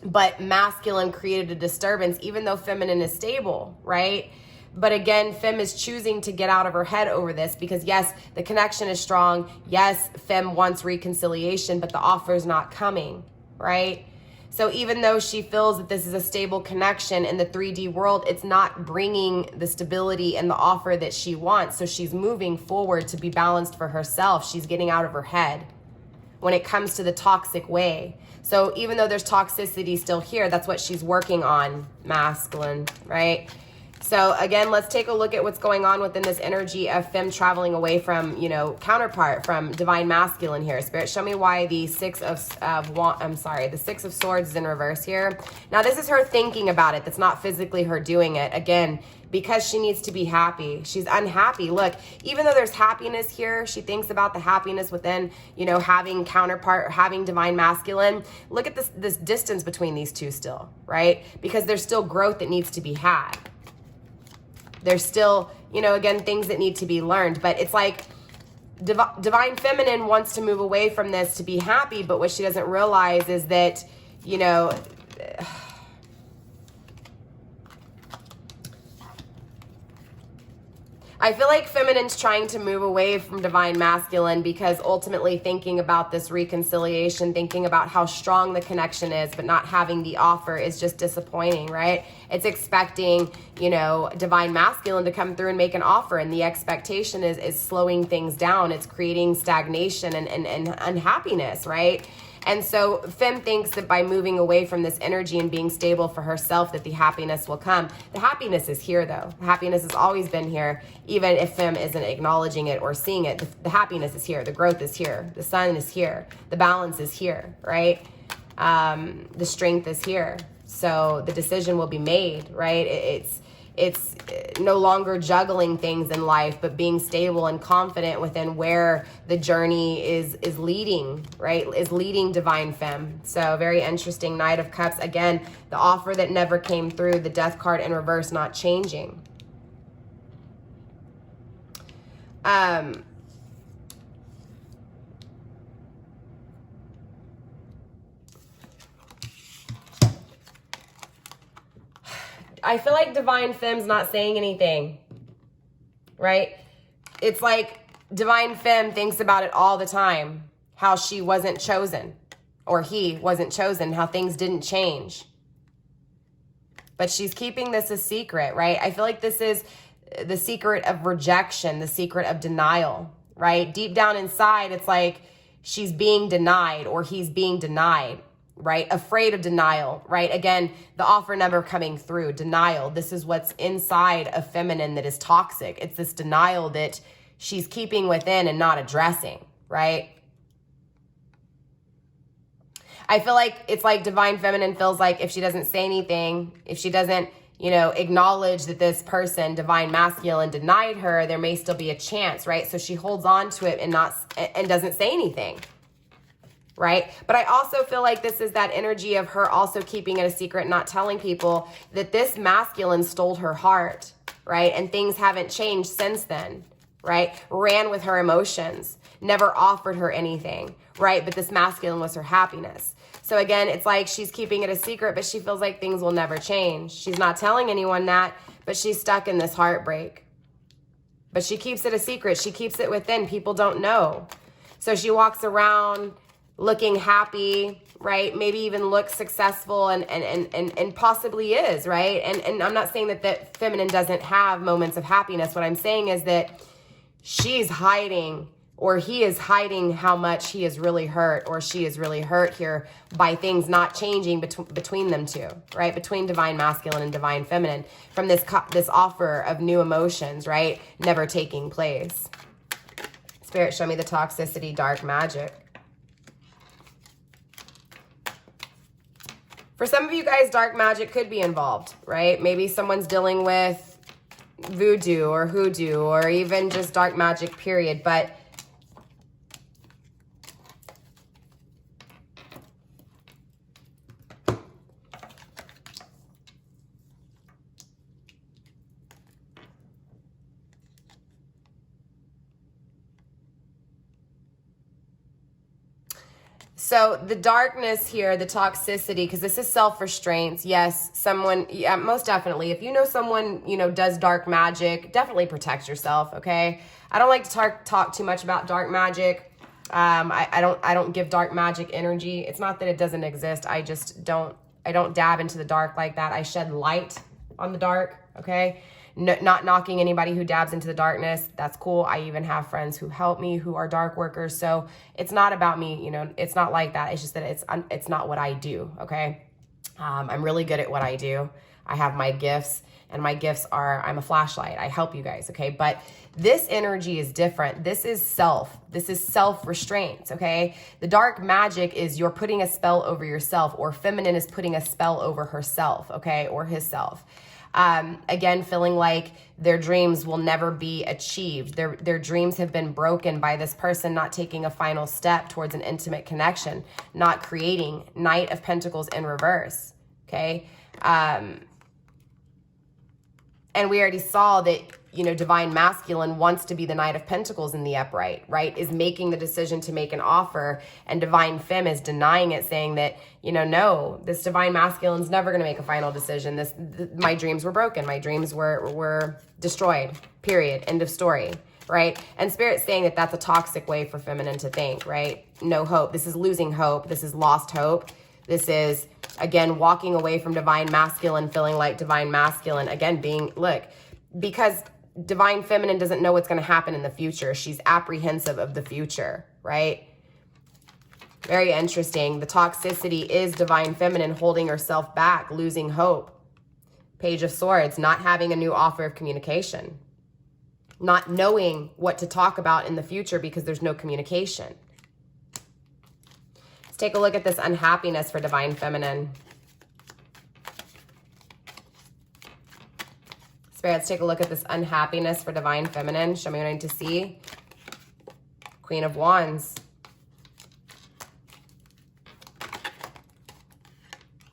But masculine created a disturbance, even though feminine is stable, right? But again, Femme is choosing to get out of her head over this because yes, the connection is strong. Yes, Femme wants reconciliation, but the offer is not coming, right? So even though she feels that this is a stable connection in the 3D world, it's not bringing the stability and the offer that she wants. So she's moving forward to be balanced for herself. She's getting out of her head when it comes to the toxic way. So even though there's toxicity still here, that's what she's working on, masculine, right? So again, let's take a look at what's going on within this energy of Femme traveling away from, you know, counterpart, from divine masculine here. Spirit, show me why the the Six of Swords is in reverse here. Now this is her thinking about it. That's not physically her doing it. Again, because she needs to be happy. She's unhappy. Look, even though there's happiness here, she thinks about the happiness within, you know, having counterpart or having divine masculine. Look at this distance between these two still, right? Because there's still growth that needs to be had. There's still, you know, again, things that need to be learned. But it's like divine feminine wants to move away from this to be happy. But what she doesn't realize is that, you know, I feel like feminine's trying to move away from divine masculine because ultimately thinking about this reconciliation, thinking about how strong the connection is, but not having the offer is just disappointing, right? It's expecting, you know, divine masculine to come through and make an offer, and the expectation is slowing things down. It's creating stagnation and unhappiness, right? And so Femme thinks that by moving away from this energy and being stable for herself, that the happiness will come. The happiness is here, though. The happiness has always been here, even if Femme isn't acknowledging it or seeing it. The happiness is here. The growth is here. The sun is here. The balance is here, right? The strength is here. So the decision will be made, right? It's no longer juggling things in life, but being stable and confident within where the journey is leading, right? Is leading divine femme. So very interesting. Knight of Cups. Again, the offer that never came through, the Death card in reverse, not changing. I feel like divine femme's not saying anything, right? It's like divine femme thinks about it all the time, how she wasn't chosen, or he wasn't chosen, how things didn't change. But she's keeping this a secret, right? I feel like this is the secret of rejection, the secret of denial, right? Deep down inside, it's like she's being denied or he's being denied, right? Afraid of denial, right? Again, the offer never coming through, denial. This is what's inside of feminine that is toxic. It's this denial that she's keeping within and not addressing, right? I feel like it's like divine feminine feels like if she doesn't say anything, if she doesn't, you know, acknowledge that this person, divine masculine, denied her, there may still be a chance, right? So she holds on to it and doesn't say anything. right? But I also feel like this is that energy of her also keeping it a secret, not telling people that this masculine stole her heart, right? And things haven't changed since then, right? Ran with her emotions, never offered her anything, right? But this masculine was her happiness. So again, it's like she's keeping it a secret, but she feels like things will never change. She's not telling anyone that, but she's stuck in this heartbreak. But she keeps it a secret. She keeps it within. People don't know. So she walks around looking happy, right? Maybe even looks successful and possibly is, right? And I'm not saying that feminine doesn't have moments of happiness. What I'm saying is that she's hiding, or he is hiding how much he is really hurt, or she is really hurt here by things not changing between them two, right? Between divine masculine and divine feminine, from this offer of new emotions, right? Never taking place. Spirit, show me the toxicity, dark magic. For some of you guys, dark magic could be involved, right? Maybe someone's dealing with voodoo or hoodoo, or even just dark magic, period. But so the darkness here, the toxicity, because this is self-restraints. Yes, someone, yeah, most definitely. If you know someone, you know, does dark magic, definitely protect yourself, okay? I don't like to talk too much about dark magic. I don't give dark magic energy. It's not that it doesn't exist. I just don't dab into the dark like that. I shed light on the dark, okay? No, not knocking anybody who dabs into the darkness. That's cool. I even have friends who help me who are dark workers. So it's not about me, you know, it's not like that. It's just that it's not what I do, okay? I'm really good at what I do. I have my gifts, and my gifts are, I'm a flashlight. I help you guys, okay? But this energy is different. This is self-restraint, okay? The dark magic is you're putting a spell over yourself, or feminine is putting a spell over herself, okay? Or himself. Again, feeling like their dreams will never be achieved. Their dreams have been broken by this person not taking a final step towards an intimate connection, not creating. Knight of Pentacles in reverse, okay? And we already saw that, you know, divine masculine wants to be the Knight of Pentacles in the upright, right? Is making the decision to make an offer, and divine femme is denying it, saying that, you know, no, this divine masculine's never going to make a final decision. My dreams were broken. My dreams were destroyed, period. End of story, right? And Spirit's saying that that's a toxic way for feminine to think, right? No hope. This is losing hope. This is lost hope. This is, again, walking away from divine masculine, feeling like divine masculine, again, because divine feminine doesn't know what's going to happen in the future. She's apprehensive of the future, right? Very interesting. The toxicity is divine feminine holding herself back, losing hope. Page of Swords, not having a new offer of communication. Not knowing what to talk about in the future because there's no communication. Let's take a look at this unhappiness for divine feminine. Spirit, let's take a look at this unhappiness for divine feminine. Show me what I need to see. Queen of Wands.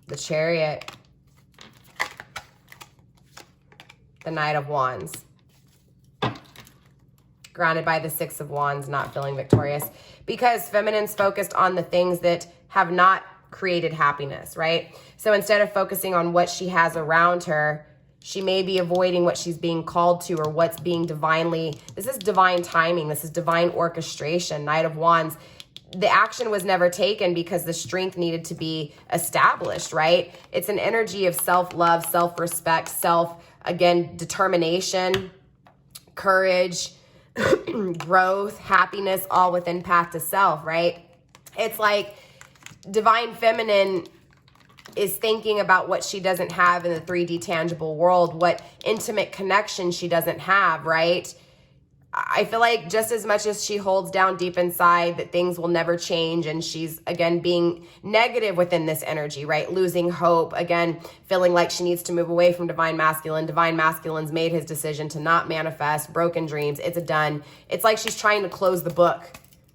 The Chariot. The Knight of Wands. Grounded by the Six of Wands, not feeling victorious. Because feminine's focused on the things that have not created happiness, right? So instead of focusing on what she has around her, she may be avoiding what she's being called to, or what's being divinely, this is divine timing, this is divine orchestration. Knight of Wands, the action was never taken because the strength needed to be established, right? It's an energy of self-love, self-respect, again, determination, courage, growth, happiness, all within path to self, right? It's like divine feminine is thinking about what she doesn't have in the 3D tangible world, what intimate connection she doesn't have, right? I feel like just as much as she holds down deep inside that things will never change, and she's, again, being negative within this energy, right? Losing hope, again, feeling like she needs to move away from divine masculine. Divine masculine's made his decision to not manifest, broken dreams. It's a done. It's like she's trying to close the book,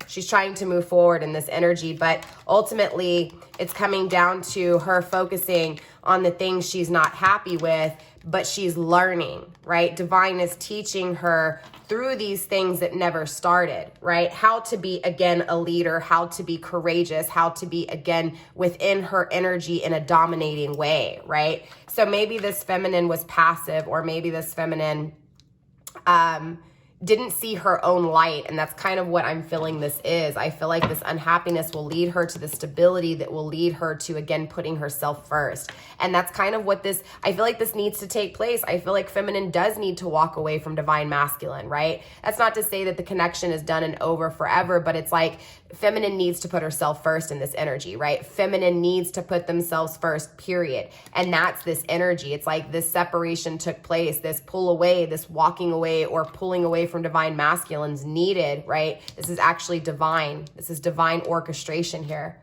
She's trying to move forward in this energy, but ultimately it's coming down to her focusing on the things she's not happy with, but she's learning, right? Divine is teaching her through these things that never started, right? How to be, again, a leader, how to be courageous, how to be, again, within her energy in a dominating way, right? So maybe this feminine was passive, or maybe this feminine didn't see her own light. And that's kind of what I'm feeling this is. I feel like this unhappiness will lead her to the stability that will lead her to, again, putting herself first. And that's kind of what this, I feel like this needs to take place. I feel like feminine does need to walk away from divine masculine, right? That's not to say that the connection is done and over forever, but it's like feminine needs to put herself first in this energy, right? Feminine needs to put themselves first, period. And that's this energy. It's like this separation took place, this pull away, this walking away or pulling away from divine masculines needed, right? This is actually divine. This is divine orchestration here.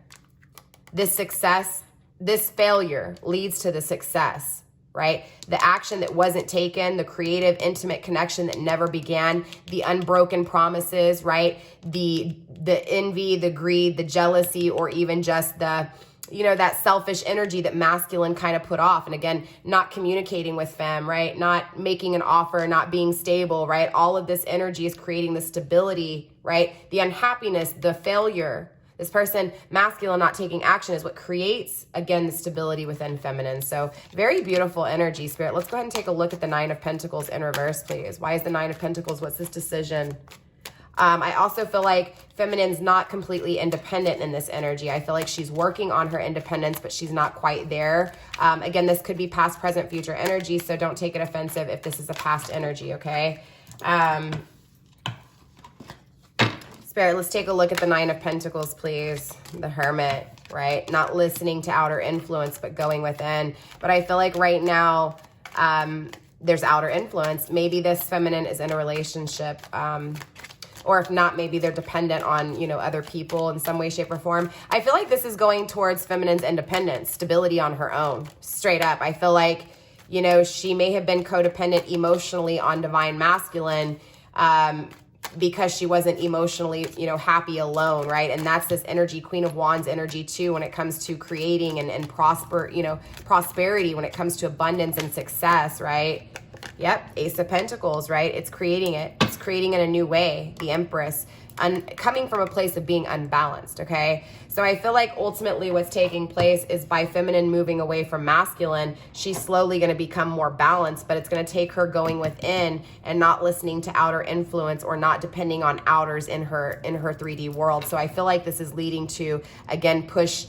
This success, this failure leads to the success, right? The action that wasn't taken, the creative, intimate connection that never began, the unbroken promises, right? The envy, the greed, the jealousy, or even just the, you know, that selfish energy that masculine kind of put off. And again, not communicating with femme, right? Not making an offer, not being stable, right? All of this energy is creating the stability, right? The unhappiness, the failure. This person, masculine, not taking action is what creates, again, the stability within feminine. So very beautiful energy, Spirit. Let's go ahead and take a look at the Nine of Pentacles in reverse, please. Why is the Nine of Pentacles? What's this decision? I also feel like feminine's not completely independent in this energy. I feel like she's working on her independence, but she's not quite there. Again, this could be past, present, future energy, so don't take it offensive if this is a past energy, okay? Spirit, let's take a look at the Nine of Pentacles, please. The Hermit, right? Not listening to outer influence, but going within. But I feel like right now, there's outer influence. Maybe this feminine is in a relationship, or if not, maybe they're dependent on, you know, other people in some way, shape, or form. I feel like this is going towards feminine's independence, stability on her own, straight up. I feel like, you know, she may have been codependent emotionally on divine masculine, because she wasn't emotionally, you know, happy alone, right? And that's this energy, Queen of Wands energy too, when it comes to creating and prosperity, when it comes to abundance and success, right? Yep, Ace of Pentacles, right? It's creating it. It's creating in a new way. The Empress, coming from a place of being unbalanced, okay? So I feel like ultimately what's taking place is by feminine moving away from masculine, she's slowly going to become more balanced, but it's going to take her going within and not listening to outer influence or not depending on outers in her 3D world. So I feel like this is leading to, again, push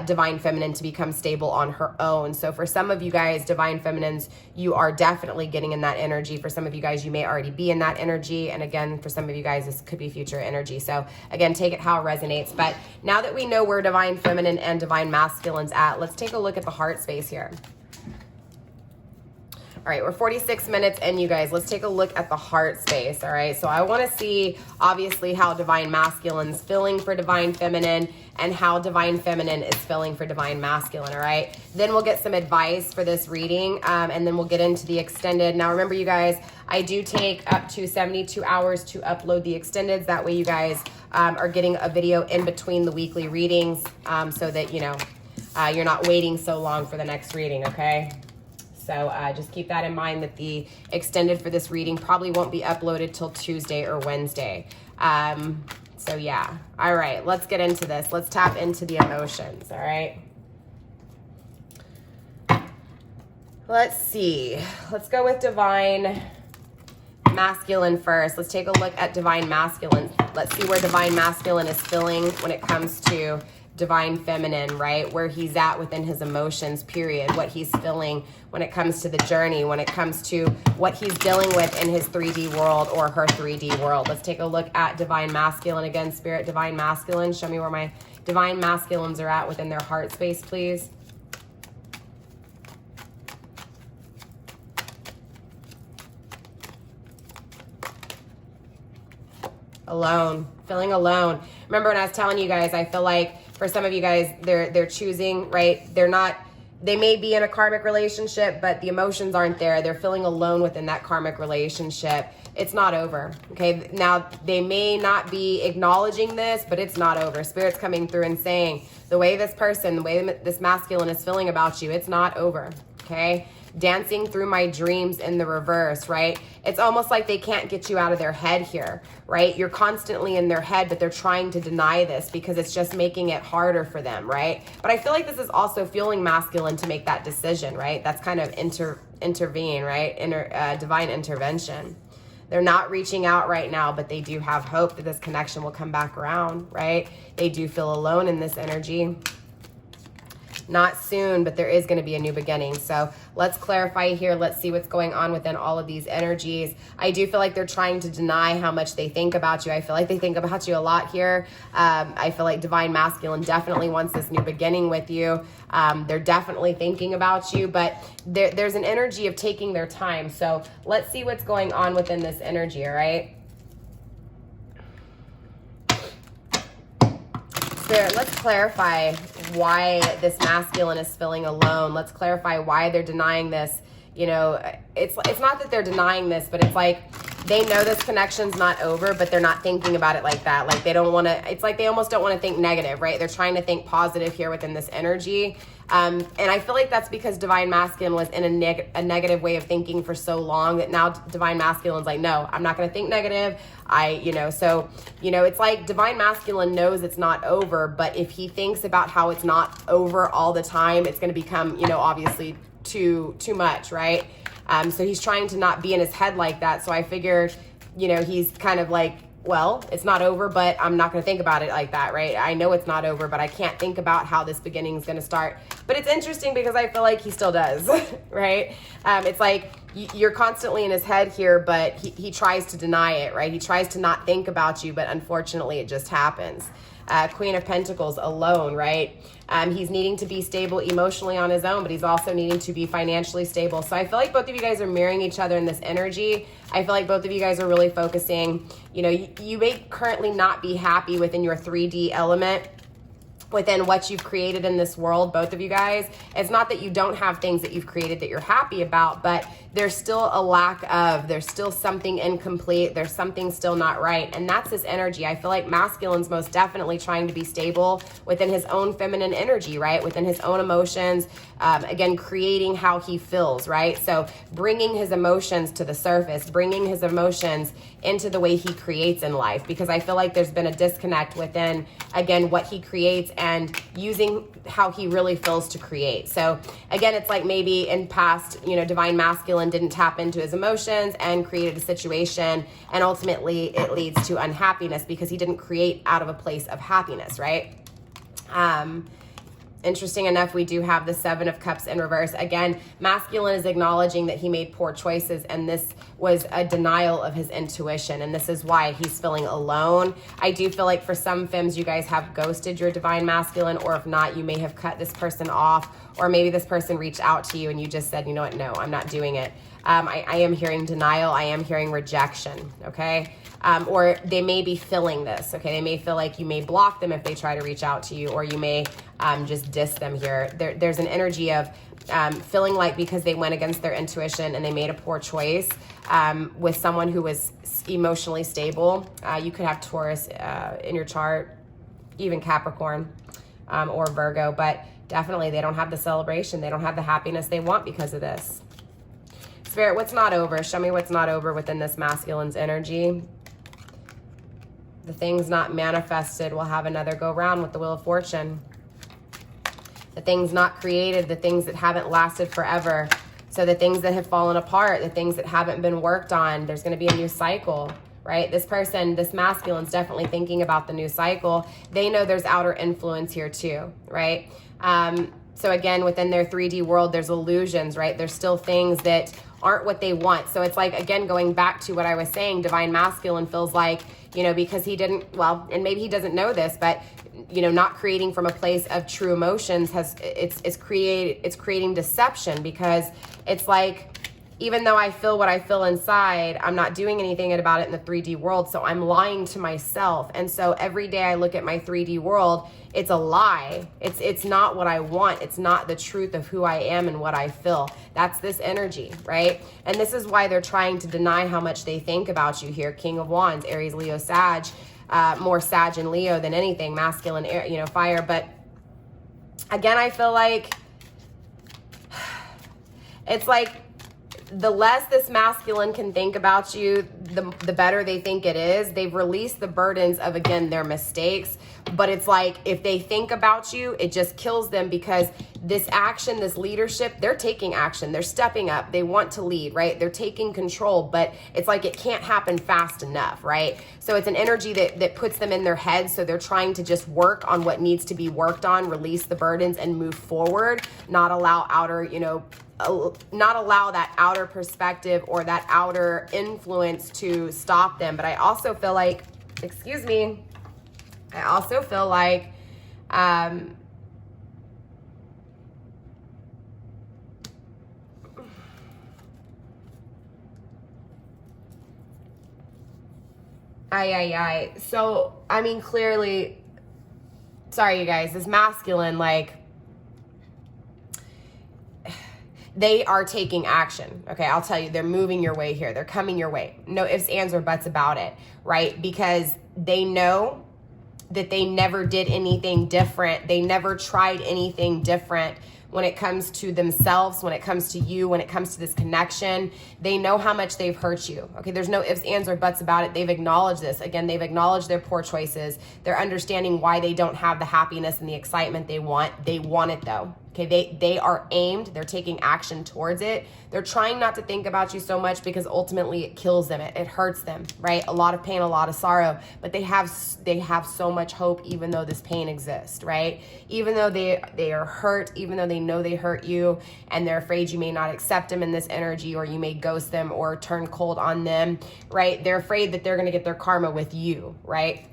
divine feminine to become stable on her own. So for some of you guys, divine feminines, you are definitely getting in that energy. For some of you guys, you may already be in that energy. And again, for some of you guys, this could be future energy. So again, take it how it resonates. But now that we know where divine feminine and divine masculine's at, let's take a look at the heart space here. All right, we're 46 minutes in, you guys. Let's take a look at the heart space, all right? So I want to see, obviously, how divine masculine's feeling for divine feminine and how divine feminine is feeling for divine masculine, all right? Then we'll get some advice for this reading, and then we'll get into the extended. Now, remember, you guys, I do take up to 72 hours to upload the extendeds. That way you guys are getting a video in between the weekly readings, so that, you know, you're not waiting so long for the next reading, okay? So just keep that in mind, that the extended for this reading probably won't be uploaded till Tuesday or Wednesday. So yeah. All right, let's get into this. Let's tap into the emotions, all right? Let's see. Let's go with divine masculine first. Let's take a look at divine masculine. Let's see where divine masculine is feeling when it comes to divine feminine, right? Where he's at within his emotions, period. What he's feeling when it comes to the journey, when it comes to what he's dealing with in his 3D world or her 3D world. Let's take a look at divine masculine again. Spirit, divine masculine. Show me where my divine masculines are at within their heart space, please. Alone, feeling alone. Remember when I was telling you guys, I feel like for some of you guys, they're choosing, right? They're not they may be in a karmic relationship, but the emotions aren't there. They're feeling alone within that karmic relationship. It's not over, okay? Now, they may not be acknowledging this, but it's not over. Spirit's coming through and saying, the way this person, the way this masculine is feeling about you, it's not over, okay? Dancing through my dreams in the reverse, right? It's almost like they can't get you out of their head here, right? You're constantly in their head, but they're trying to deny this because it's just making it harder for them, right? But I feel like this is also fueling masculine to make that decision, right? That's kind of intervene, right? Divine intervention. They're not reaching out right now, but they do have hope that this connection will come back around, right? They do feel alone in this energy. Not soon, but there is going to be a new beginning. So let's clarify here. Let's see what's going on within all of these energies. I do feel like they're trying to deny how much they think about you. I feel like they think about you a lot here. I feel like Divine Masculine definitely wants this new beginning with you. They're definitely thinking about you, but there's an energy of taking their time. So let's see what's going on within this energy, all right? Spirit, let's clarify why this masculine is feeling alone. Let's clarify why they're denying this. You know, it's not that they're denying this, but it's like they know this connection's not over, but they're not thinking about it like that. Like they don't want to, it's like they almost don't want to think negative, right? They're trying to think positive here within this energy. And I feel like that's because Divine Masculine was in a negative way of thinking for so long that now Divine Masculine's like, no, I'm not going to think negative. It's like Divine Masculine knows it's not over, but if he thinks about how it's not over all the time, it's going to become, obviously too much, right? So he's trying to not be in his head like that. So I figured, he's kind of like, well, it's not over, but I'm not going to think about it like that, right? I know it's not over, but I can't think about how this beginning is going to start. But it's interesting because I feel like he still does, right? It's like you're constantly in his head here, but he tries to deny it, right? He tries to not think about you, but unfortunately it just happens. Queen of Pentacles alone, right? He's needing to be stable emotionally on his own, but he's also needing to be financially stable. So I feel like both of you guys are mirroring each other in this energy. I feel like both of you guys are really focusing, you may currently not be happy within your 3D element, within what you've created in this world, both of you guys. It's not that you don't have things that you've created that you're happy about, but there's still a lack of, there's still something incomplete, there's something still not right, and that's his energy. I feel like masculine's most definitely trying to be stable within his own feminine energy, right? Within his own emotions, again, creating how he feels, right? So bringing his emotions to the surface, bringing his emotions into the way he creates in life, because I feel like there's been a disconnect within, again, what he creates and using how he really feels to create. So again, it's like maybe in past, Divine Masculine didn't tap into his emotions and created a situation, and ultimately it leads to unhappiness because he didn't create out of a place of happiness, right? Interesting enough, we do have the Seven of Cups in reverse. Again, masculine is acknowledging that he made poor choices, and this was a denial of his intuition, and this is why he's feeling alone. I do feel like for some femmes, you guys have ghosted your Divine Masculine, or if not, you may have cut this person off, or maybe this person reached out to you and you just said, you know what, no, I'm not doing it. I am hearing denial. I am hearing rejection, okay? Or they may be feeling this, okay? They may feel like you may block them if they try to reach out to you, or you may just diss them here. There's an energy of feeling like because they went against their intuition and they made a poor choice with someone who was emotionally stable. You could have Taurus in your chart, even Capricorn or Virgo, but definitely they don't have the celebration. They don't have the happiness they want because of this. Spirit, what's not over? Show me what's not over within this masculine's energy. The things not manifested will have another go round with the Wheel of Fortune. The things not created, the things that haven't lasted forever. So the things that have fallen apart, the things that haven't been worked on, there's going to be a new cycle, right? This person, this masculine's definitely thinking about the new cycle. They know there's outer influence here too, right? So again, within their 3D world, there's illusions, right? There's still things that aren't what they want. So it's like, again, going back to what I was saying, Divine Masculine feels like, because he didn't, well, and maybe he doesn't know this, but, not creating from a place of true emotions it's creating deception, because it's like even though I feel what I feel inside, I'm not doing anything about it in the 3D world. So I'm lying to myself. And so every day I look at my 3D world, it's a lie. It's not what I want. It's not the truth of who I am and what I feel. That's this energy, right? And this is why they're trying to deny how much they think about you here. King of Wands, Aries, Leo, Sag, more Sag and Leo than anything, masculine, air, you know, fire. But again, I feel like it's like the less this masculine can think about you, the better they think it is. They've released the burdens of, again, their mistakes. But it's like, if they think about you, it just kills them, because this action, this leadership, they're taking action. They're stepping up. They want to lead, right? They're taking control, but it's like it can't happen fast enough, right? So it's an energy that puts them in their head. So they're trying to just work on what needs to be worked on, release the burdens and move forward, not allow outer, you know, not allow that outer perspective or that outer influence to stop them. But I also feel like, excuse me, I also feel like so, I mean, clearly, sorry, you guys, this masculine, like, they are taking action. Okay, I'll tell you, they're moving your way here. They're coming your way. No ifs, ands, or buts about it, right? Because they know that they never did anything different. They never tried anything different when it comes to themselves, when it comes to you, when it comes to this connection. They know how much they've hurt you. Okay, there's no ifs, ands, or buts about it. They've acknowledged this. Again, they've acknowledged their poor choices. They're understanding why they don't have the happiness and the excitement they want. They want it though. Okay, they are aimed, they're taking action towards it. They're trying not to think about you so much, because ultimately it kills them, it hurts them, right? A lot of pain, a lot of sorrow, but they have so much hope, even though this pain exists, right? Even though they are hurt, even though they know they hurt you, and they're afraid you may not accept them in this energy, or you may ghost them or turn cold on them, right? They're afraid that they're gonna get their karma with you, right?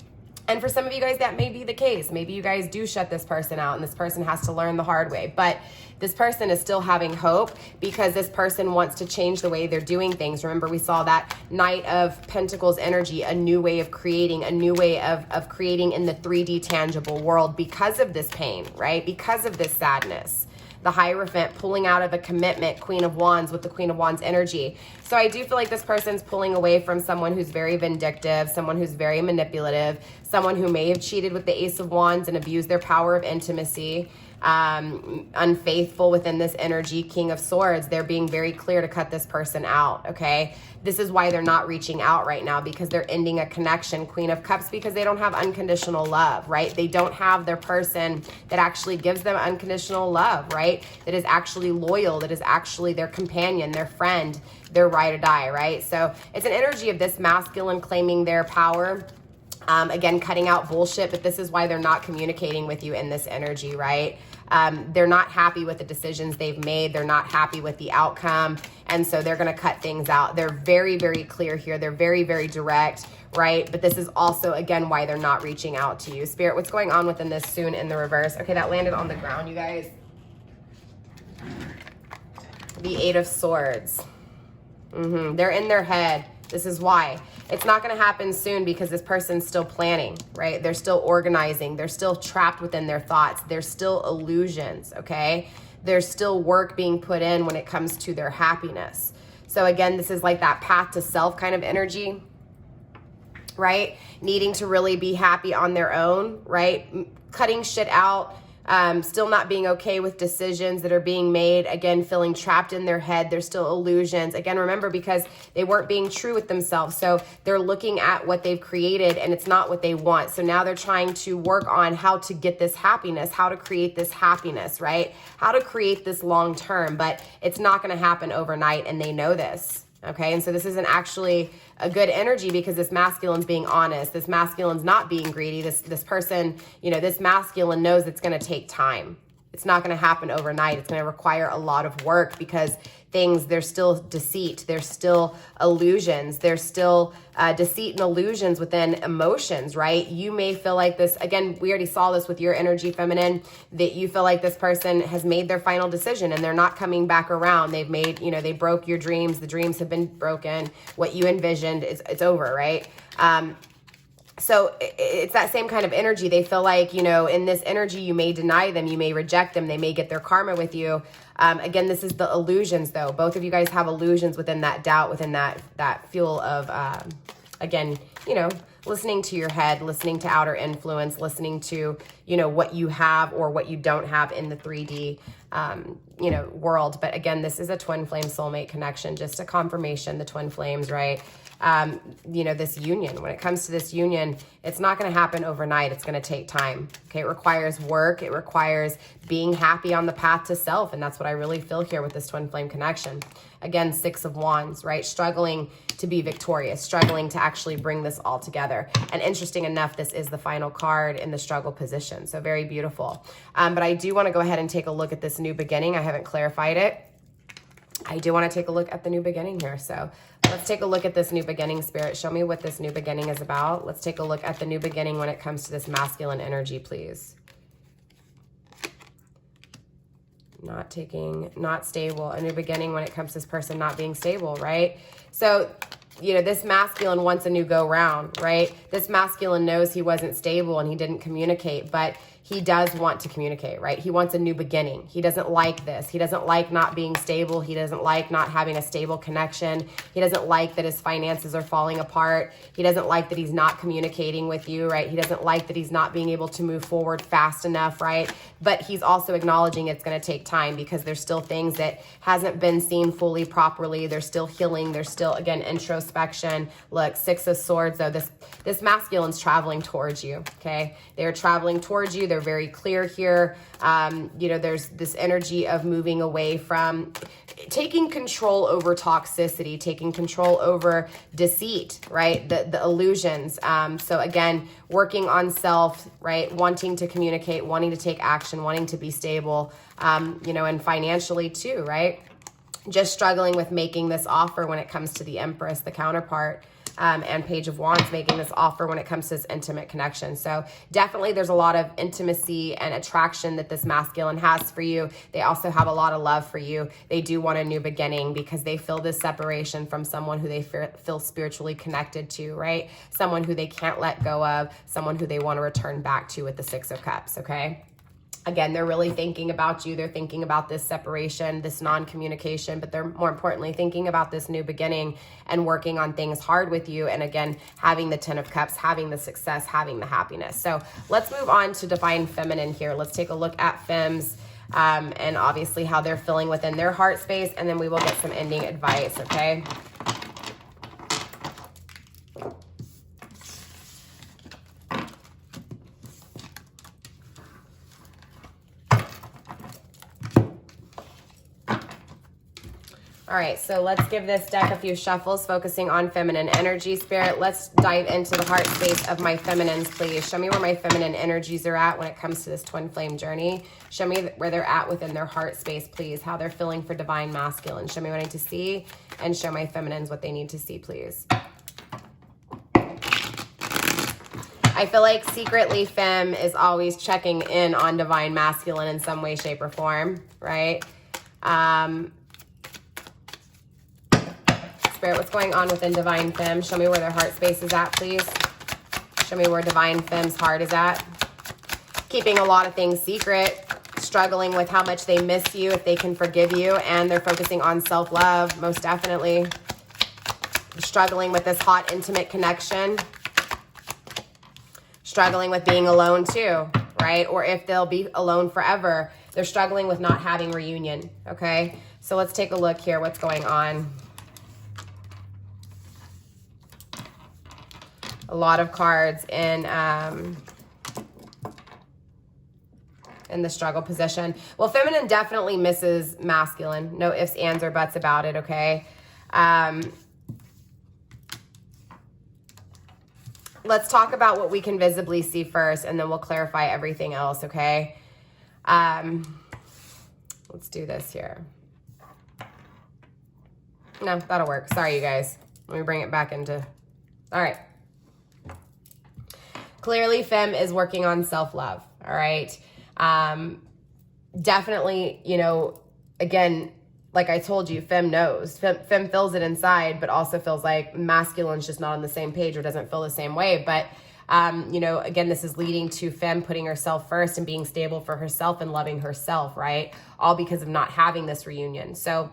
And for some of you guys, that may be the case. Maybe you guys do shut this person out and this person has to learn the hard way. But this person is still having hope, because this person wants to change the way they're doing things. Remember, we saw that Knight of Pentacles energy, a new way of creating, a new way of creating in the 3D tangible world, because of this pain, right? Because of this sadness. The Hierophant pulling out of a commitment, Queen of Wands with the Queen of Wands energy. So I do feel like this person's pulling away from someone who's very vindictive, someone who's very manipulative, someone who may have cheated with the Ace of Wands and abused their power of intimacy, unfaithful within this energy, King of Swords. They're being very clear to cut this person out, okay? This is why they're not reaching out right now, because they're ending a connection, Queen of Cups, because they don't have unconditional love, right? They don't have their person that actually gives them unconditional love, right? That is actually loyal, that is actually their companion, their friend, their ride or die, right? So it's an energy of this masculine claiming their power. Again, cutting out bullshit, but this is why they're not communicating with you in this energy, right? They're not happy with the decisions they've made. They're not happy with the outcome. And so they're going to cut things out. They're very, very clear here. They're very, very direct, right? But this is also, again, why they're not reaching out to you. Spirit, what's going on within this soon in the reverse? Okay, that landed on the ground, you guys. The Eight of Swords. They're in their head. This is why. It's not going to happen soon, because this person's still planning, right? They're still organizing. They're still trapped within their thoughts. There's still illusions, okay? There's still work being put in when it comes to their happiness. So again, this is like that path to self kind of energy, right? Needing to really be happy on their own, right? Cutting shit out. Still not being okay with decisions that are being made. Again, feeling trapped in their head. There's still illusions. Again, remember, because they weren't being true with themselves. So they're looking at what they've created and it's not what they want. So now they're trying to work on how to get this happiness, how to create this happiness, right? How to create this long term, but it's not going to happen overnight, and they know this. Okay, and so this isn't actually a good energy, because this masculine's being honest. This masculine's not being greedy. This person, you know, this masculine knows it's going to take time. It's not going to happen overnight. It's going to require a lot of work, because things, there's still deceit, there's still illusions, there's still deceit and illusions within emotions, right? You may feel like this, again, we already saw this with your energy, feminine, that you feel like this person has made their final decision and they're not coming back around. They've made, you know, they broke your dreams. The dreams have been broken. What you envisioned, it's over, right? So it's that same kind of energy. They feel like, you know, in this energy, you may deny them, you may reject them, they may get their karma with you. Again, this is the illusions, though. Both of you guys have illusions within that doubt, within that fuel of, again, you know, listening to your head, listening to outer influence, listening to, you know, what you have or what you don't have in the 3D, you know, world. But again, this is a twin flame soulmate connection, just a confirmation, the twin flames, right? You know, this union, when it comes to this union, it's not going to happen overnight. It's going to take time. Okay. It requires work. It requires being happy on the path to self. And that's what I really feel here with this twin flame connection. Again, 6 of Wands, right? Struggling to be victorious, struggling to actually bring this all together. And interesting enough, this is the final card in the struggle position. So very beautiful. But I do want to go ahead and take a look at this new beginning. I haven't clarified it. I do want to take a look at the new beginning here. So let's take a look at this new beginning, Spirit. Show me what this new beginning is about. Let's take a look at the new beginning when it comes to this masculine energy, please. Not stable. A new beginning when it comes to this person not being stable, right? So, you know, this masculine wants a new go round, right? This masculine knows he wasn't stable and he didn't communicate, but he does want to communicate, right? He wants a new beginning. He doesn't like this. He doesn't like not being stable. He doesn't like not having a stable connection. He doesn't like that his finances are falling apart. He doesn't like that he's not communicating with you, right? He doesn't like that he's not being able to move forward fast enough, right? But he's also acknowledging it's going to take time because there's still things that hasn't been seen fully properly. There's still healing. There's still, again, introspection. Look, 6 of Swords, though, this masculine's traveling towards you, okay? They're traveling towards you. They're very clear here. You know, there's this energy of moving away from taking control over toxicity, taking control over deceit, right? The illusions. So again, working on self, right? Wanting to communicate, wanting to take action, wanting to be stable, you know, and financially too, right? Just struggling with making this offer when it comes to the Empress, the counterpart. And Page of Wands making this offer when it comes to this intimate connection. So definitely there's a lot of intimacy and attraction that this masculine has for you. They also have a lot of love for you. They do want a new beginning because they feel this separation from someone who they feel spiritually connected to, right? Someone who they can't let go of, someone who they want to return back to with the 6 of Cups, okay? Again, they're really thinking about you. They're thinking about this separation, this non-communication, but they're more importantly thinking about this new beginning and working on things hard with you. And again, having the 10 of Cups, having the success, having the happiness. So let's move on to Divine Feminine here. Let's take a look at Femmes and obviously how they're feeling within their heart space. And then we will get some ending advice, okay? All right, so let's give this deck a few shuffles, focusing on feminine energy, Spirit. Let's dive into the heart space of my feminines, please. Show me where my feminine energies are at when it comes to this twin flame journey. Show me where they're at within their heart space, please, how they're feeling for divine masculine. Show me what I need to see, and show my feminines what they need to see, please. I feel like secretly Femme is always checking in on divine masculine in some way, shape, or form, right? Spirit, what's going on within Divine Femme? Show me where their heart space is at, please. Show me where Divine Femme's heart is at. Keeping a lot of things secret, struggling with how much they miss you, if they can forgive you, and they're focusing on self-love, most definitely. Struggling with this hot, intimate connection. Struggling with being alone too, right? Or if they'll be alone forever, they're struggling with not having reunion, okay? So let's take a look here, what's going on. A lot of cards in the struggle position. Well, feminine definitely misses masculine. No ifs, ands, or buts about it, okay? Let's talk about what we can visibly see first, and then we'll clarify everything else, okay? Let's do this here. No, that'll work. Sorry, you guys. Let me bring it back into... All right. Clearly, Femme is working on self-love. All right. Definitely, you know, again, like I told you, Femme knows. Femme feels it inside, but also feels like masculine's just not on the same page or doesn't feel the same way. But, you know, again, this is leading to Femme putting herself first and being stable for herself and loving herself, right? All because of not having this reunion. So,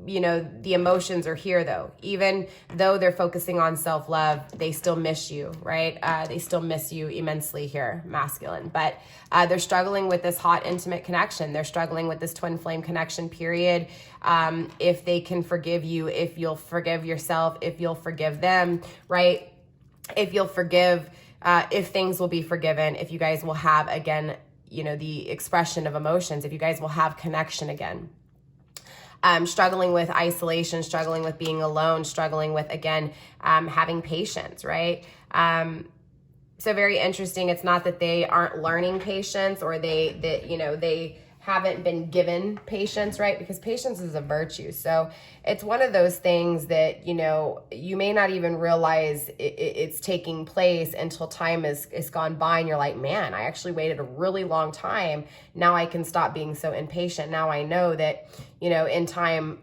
you know, the emotions are here though. Even though they're focusing on self-love, they still miss you, right? They still miss you immensely here, masculine. But they're struggling with this hot, intimate connection. They're struggling with this twin flame connection period. If they can forgive you, if you'll forgive yourself, if you'll forgive them, right? If you'll forgive, if things will be forgiven, if you guys will have, again, you know, the expression of emotions, if you guys will have connection again. Struggling with isolation, struggling with being alone, struggling with, again, having patience, right? So very interesting. It's not that they aren't learning patience or they haven't been given patience, right? Because patience is a virtue. So it's one of those things that, you know, you may not even realize it's taking place until time is gone by and you're like, man, I actually waited a really long time. Now I can stop being so impatient. Now I know that, you know, in time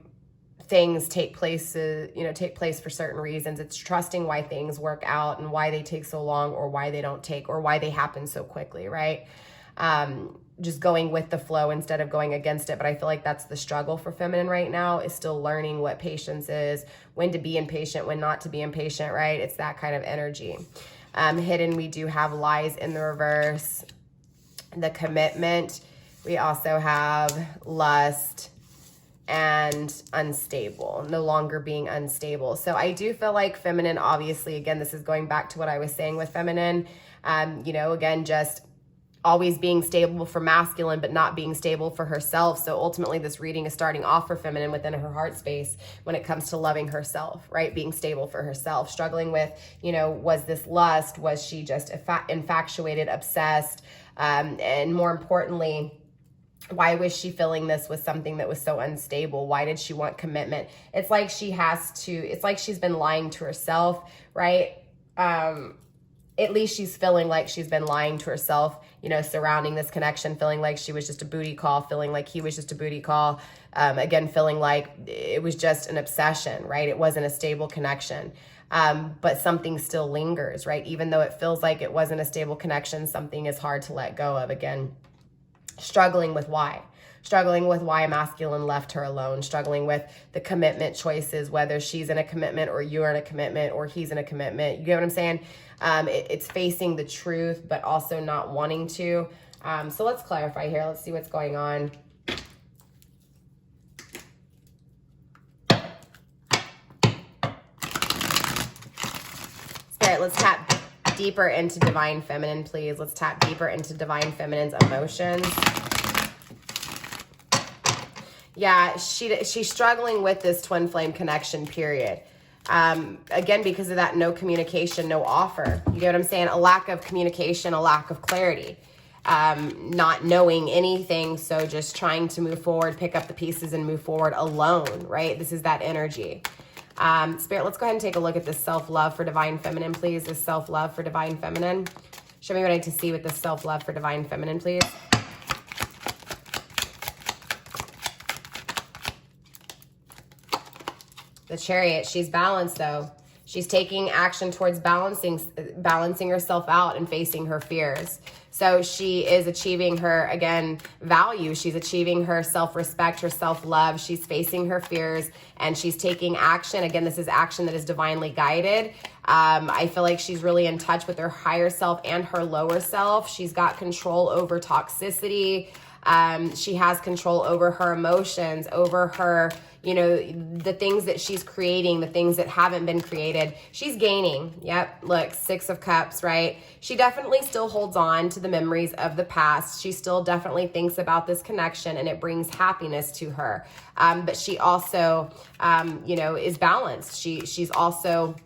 things take place for certain reasons. It's trusting why things work out and why they take so long or why they don't take or why they happen so quickly, right? Just going with the flow instead of going against it. But I feel like that's the struggle for feminine right now, is still learning what patience is, when to be impatient, when not to be impatient, right? It's that kind of energy. Hidden, we do have lies in the reverse, the commitment. We also have lust and unstable, no longer being unstable. So I do feel like feminine, obviously, again, this is going back to what I was saying with feminine, you know, again, just always being stable for masculine, but not being stable for herself. So ultimately this reading is starting off for feminine within her heart space when it comes to loving herself, right? Being stable for herself, struggling with, you know, was this lust? Was she just infatuated, obsessed? And more importantly, why was she feeling this was something that was so unstable? Why did she want commitment? It's like it's like she's been lying to herself, right? At least she's feeling like she's been lying to herself, you know, surrounding this connection, feeling like she was just a booty call, feeling like he was just a booty call. Again, feeling like it was just an obsession, right? It wasn't a stable connection. But something still lingers, right? Even though it feels like it wasn't a stable connection, something is hard to let go of. Again, struggling with why masculine left her alone, struggling with the commitment choices, whether she's in a commitment or you're in a commitment or he's in a commitment. You get what I'm saying? It's facing the truth, but also not wanting to. So let's clarify here. Let's see what's going on. Spirit, let's tap deeper into Divine Feminine, please. Let's tap deeper into Divine Feminine's emotions. Yeah, she's struggling with this twin flame connection period. Again, because of that no communication, no offer. You get what I'm saying? A lack of communication, a lack of clarity. Not knowing anything, so just trying to move forward, pick up the pieces and move forward alone, right? This is that energy. Spirit, let's go ahead and take a look at this self-love for Divine Feminine, please. This self-love for Divine Feminine. Show me what I need to see with this self-love for Divine Feminine, please. The Chariot, she's balanced though. She's taking action towards balancing herself out and facing her fears. So she is achieving her, again, value. She's achieving her self-respect, her self-love. She's facing her fears and she's taking action. Again, this is action that is divinely guided. I feel like she's really in touch with her higher self and her lower self. She's got control over toxicity. She has control over her emotions, over her, you know, the things that she's creating, the things that haven't been created. She's gaining. Yep. Look, 6 of Cups, right? She definitely still holds on to the memories of the past. She still definitely thinks about this connection and it brings happiness to her. But she also, you know, is balanced. She's also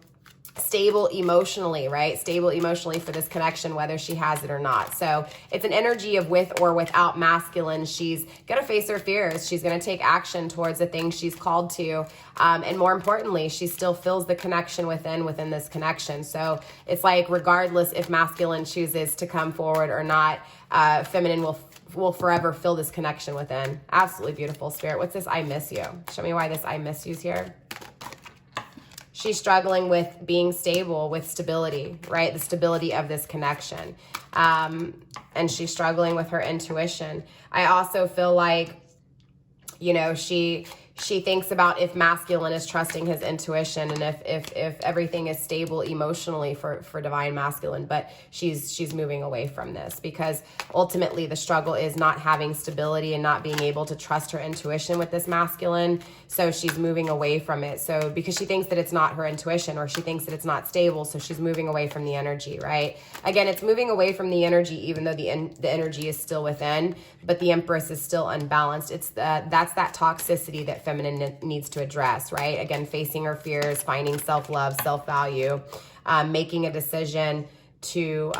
stable emotionally, right? Stable emotionally for this connection, whether she has it or not. So it's an energy of with or without masculine. She's going to face her fears. She's going to take action towards the things she's called to. And more importantly, she still feels the connection within this connection. So it's like, regardless if masculine chooses to come forward or not, feminine will forever feel this connection within. Absolutely beautiful, Spirit. What's this I miss you? Show me why this I miss you's here. She's struggling with being stable, with stability, right? The stability of this connection. And she's struggling with her intuition. I also feel like, you know, she thinks about if masculine is trusting his intuition and if everything is stable emotionally for divine masculine, but she's moving away from this because ultimately the struggle is not having stability and not being able to trust her intuition with this masculine. So she's moving away from it. So because she thinks that it's not her intuition, or she thinks that it's not stable, so she's moving away from the energy, right? Again, it's moving away from the energy, even though the energy is still within, but the Empress is still unbalanced. That's that toxicity that feminine needs to address, right? Again, facing her fears, finding self-love, self-value, making a decision to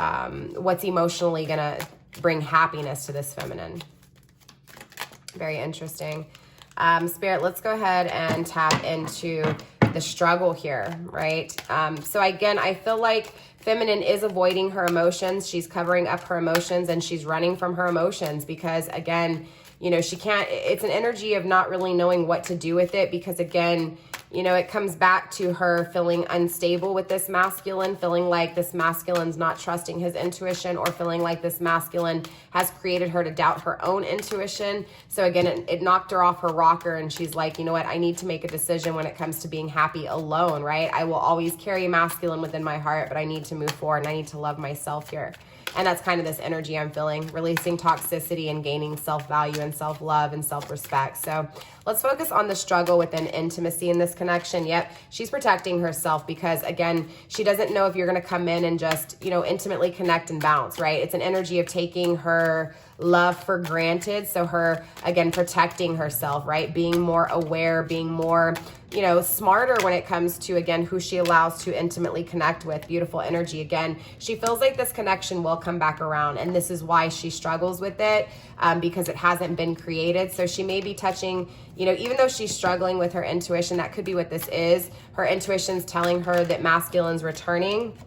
what's emotionally going to bring happiness to this feminine. Very interesting. Spirit, let's go ahead and tap into the struggle here, right? So again, I feel like feminine is avoiding her emotions. She's covering up her emotions and she's running from her emotions because, again, you know, she can't, it's an energy of not really knowing what to do with it because, again, you know, it comes back to her feeling unstable with this masculine, feeling like this masculine's not trusting his intuition, or feeling like this masculine has created her to doubt her own intuition. So again, it knocked her off her rocker and she's like, you know what, I need to make a decision when it comes to being happy alone, right? I will always carry masculine within my heart, but I need to move forward and I need to love myself here. And that's kind of this energy I'm feeling, releasing toxicity and gaining self-value and self-love and self-respect. So let's focus on the struggle within intimacy in this connection. Yep, she's protecting herself because, again, she doesn't know if you're going to come in and just, you know, intimately connect and bounce, right? It's an energy of taking her love for granted. So her, again, protecting herself, right? Being more aware, being more, you know, smarter when it comes to, again, who she allows to intimately connect with. Beautiful energy. Again, she feels like this connection will come back around, and this is why she struggles with it, because it hasn't been created. So she may be touching, you know, even though she's struggling with her intuition, that could be what this is. Her intuition's telling her that masculine's returning,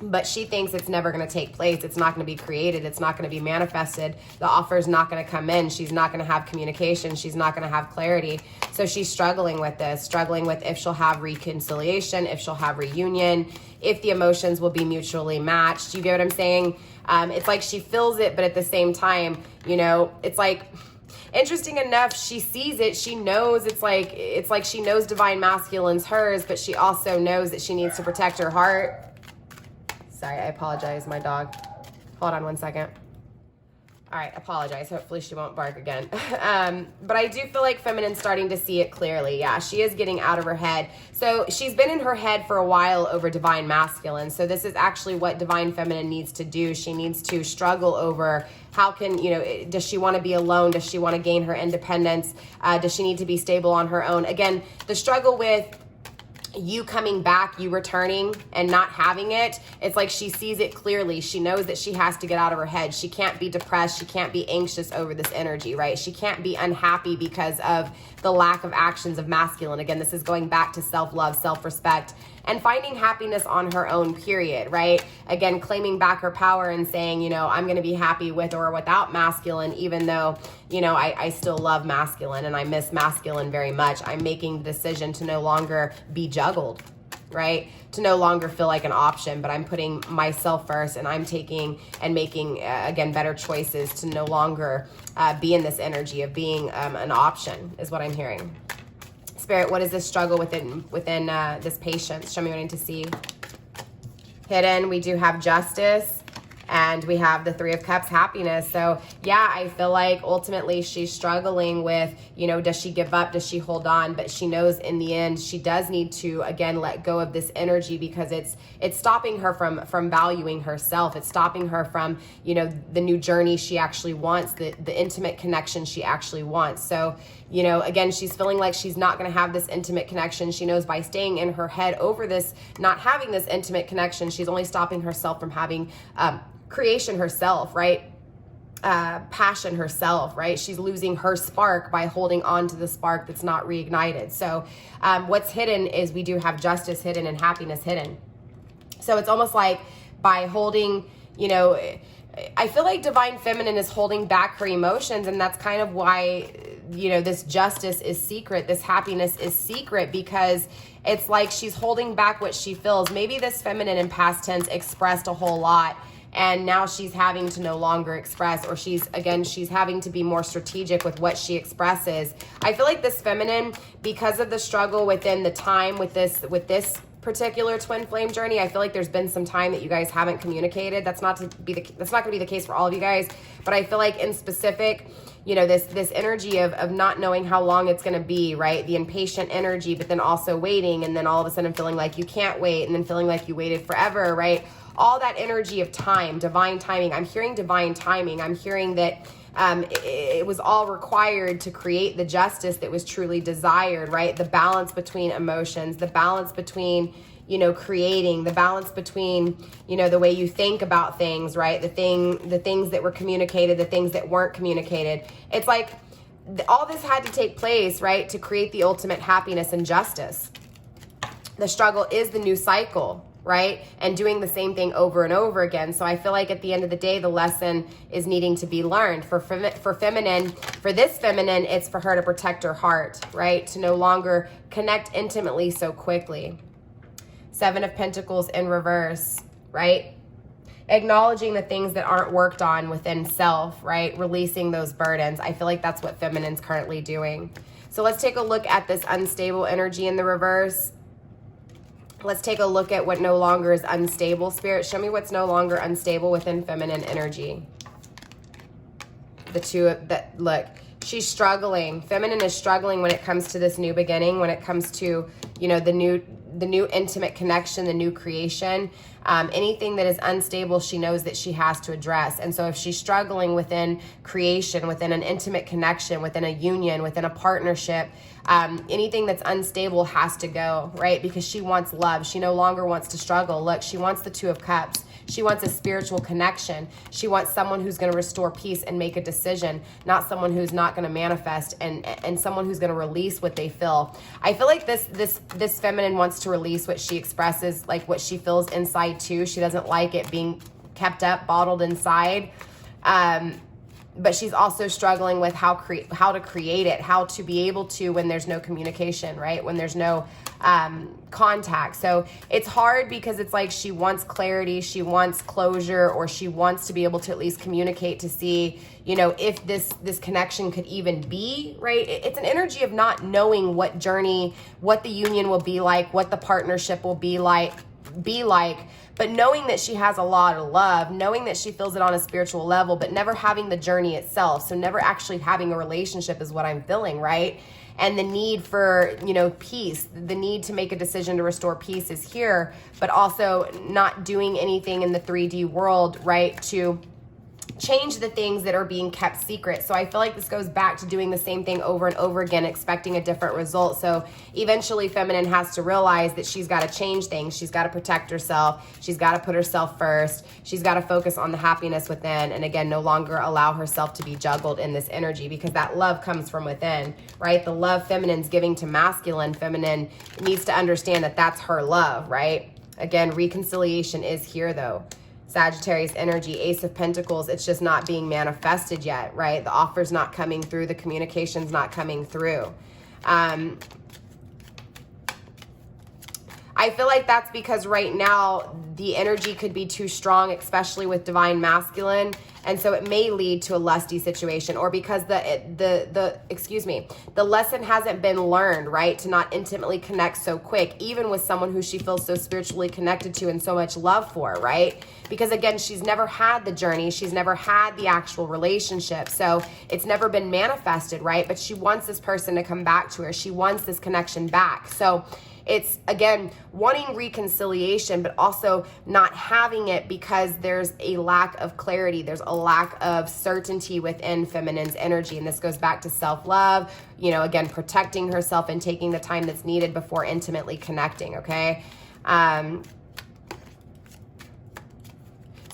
but she thinks it's never going to take place. It's not going to be created. It's not going to be manifested. The offer's not going to come in. She's not going to have communication. She's not going to have clarity. So she's struggling with this, struggling with if she'll have reconciliation, if she'll have reunion, if the emotions will be mutually matched. You get what I'm saying? It's like she feels it, but at the same time, you know, it's like, interesting enough, she sees it. She knows it's like she knows divine masculine's hers, but she also knows that she needs to protect her heart. Sorry, I apologize, my dog. Hold on one second. All right, apologize. Hopefully she won't bark again. But I do feel like feminine's starting to see it clearly. Yeah, she is getting out of her head. So she's been in her head for a while over divine masculine. So this is actually what divine feminine needs to do. She needs to struggle over how can, you know, does she want to be alone? Does she want to gain her independence? Does she need to be stable on her own? Again, the struggle with you coming back, you returning and not having it, it's like she sees it clearly. She knows that she has to get out of her head. She can't be depressed. She can't be anxious over this energy, right? She can't be unhappy because of the lack of actions of masculine. Again, this is going back to self-love, self-respect, and finding happiness on her own, period, right? Again, claiming back her power and saying, you know, I'm going to be happy with or without masculine, even though, you know, I still love masculine and I miss masculine very much. I'm making the decision to no longer be juggled, right? To no longer feel like an option, but I'm putting myself first and I'm taking and making, again, better choices to no longer be in this energy of being an option is what I'm hearing. Spirit, what is this struggle within this patience? Show me what I need to see. Hidden, we do have justice. And we have the Three of Cups, happiness. So yeah, I feel like ultimately she's struggling with, you know, does she give up? Does she hold on? But she knows in the end she does need to, again, let go of this energy, because it's stopping her from valuing herself. It's stopping her from, you know, the new journey she actually wants, the intimate connection she actually wants. So, you know, again, she's feeling like she's not going to have this intimate connection. She knows by staying in her head over this, not having this intimate connection, she's only stopping herself from having creation herself, right? Passion herself, right? She's losing her spark by holding on to the spark that's not reignited. So what's hidden is we do have justice hidden and happiness hidden. So it's almost like by holding, you know, I feel like Divine Feminine is holding back her emotions, and that's kind of why, you know, this justice is secret, this happiness is secret, because it's like she's holding back what she feels. Maybe this feminine in past tense expressed a whole lot, and now she's having to no longer express, or she's having to be more strategic with what she expresses. I feel like this feminine, because of the struggle within the time with this particular twin flame journey, I feel like there's been some time that you guys haven't communicated. That's not going to be the case for all of you guys, but I feel like in specific, you know, this energy of not knowing how long it's going to be, right? The impatient energy, but then also waiting, and then all of a sudden feeling like you can't wait, and then feeling like you waited forever, right? All that energy of time, divine timing. I'm hearing divine timing. I'm hearing that it was all required to create the justice that was truly desired, right? The balance between emotions, the balance between, you know, creating, the balance between, you know, the way you think about things, right? The things that were communicated, the things that weren't communicated. It's like all this had to take place, right, to create the ultimate happiness and justice. The struggle is the new cycle, right? And doing the same thing over and over again. So I feel like at the end of the day, the lesson is needing to be learned. For feminine, for this feminine, it's for her to protect her heart, right? To no longer connect intimately so quickly. Seven of Pentacles in reverse, right? Acknowledging the things that aren't worked on within self, right? Releasing those burdens. I feel like that's what feminine's currently doing. So let's take a look at this unstable energy in the reverse. Let's take a look at what no longer is unstable. Spirit, show me what's no longer unstable within feminine energy. The two that, look, she's struggling. Feminine is struggling when it comes to this new beginning, when it comes to, you know, the new intimate connection, the new creation. Anything that is unstable, she knows that she has to address. And so if she's struggling within creation, within an intimate connection, within a union, within a partnership, anything that's unstable has to go, right? Because she wants love. She no longer wants to struggle. Look, she wants the Two of Cups. She wants a spiritual connection. She wants someone who's going to restore peace and make a decision, not someone who's not going to manifest, and someone who's going to release what they feel. I feel like this feminine wants to release what she expresses, like what she feels inside too. She doesn't like it being kept up, bottled inside. But she's also struggling with how to create it, how to be able to when there's no communication, right? When there's no contact. So it's hard because it's like she wants clarity, she wants closure, or she wants to be able to at least communicate to see, you know, if this connection could even be, right? It's an energy of not knowing what journey, what the union will be like, what the partnership will be like, but knowing that she has a lot of love, knowing that she feels it on a spiritual level, but never having the journey itself. So never actually having a relationship is what I'm feeling, right? And the need for, you know, peace, the need to make a decision to restore peace is here, but also not doing anything in the 3D world, right, to change the things that are being kept secret. So I feel like this goes back to doing the same thing over and over again, expecting a different result. So eventually feminine has to realize that she's got to change things. She's got to protect herself. She's got to put herself first. She's got to focus on the happiness within. And again, no longer allow herself to be juggled in this energy, because that love comes from within, right? The love feminine's giving to masculine. Feminine needs to understand that that's her love, right? Again, reconciliation is here though. Sagittarius energy, Ace of Pentacles, it's just not being manifested yet, right? The offer's not coming through, the communication's not coming through. I I feel like that's because right now the energy could be too strong, especially with divine masculine. And so it may lead to a lusty situation, or because the lesson hasn't been learned, right? To not intimately connect so quick, even with someone who she feels so spiritually connected to and so much love for, right? Because again, she's never had the journey. She's never had the actual relationship. So it's never been manifested, right? But she wants this person to come back to her. She wants this connection back. So it's, again, wanting reconciliation, but also not having it because there's a lack of clarity. There's a lack of certainty within feminine's energy. And this goes back to self-love, you know, again, protecting herself and taking the time that's needed before intimately connecting, okay?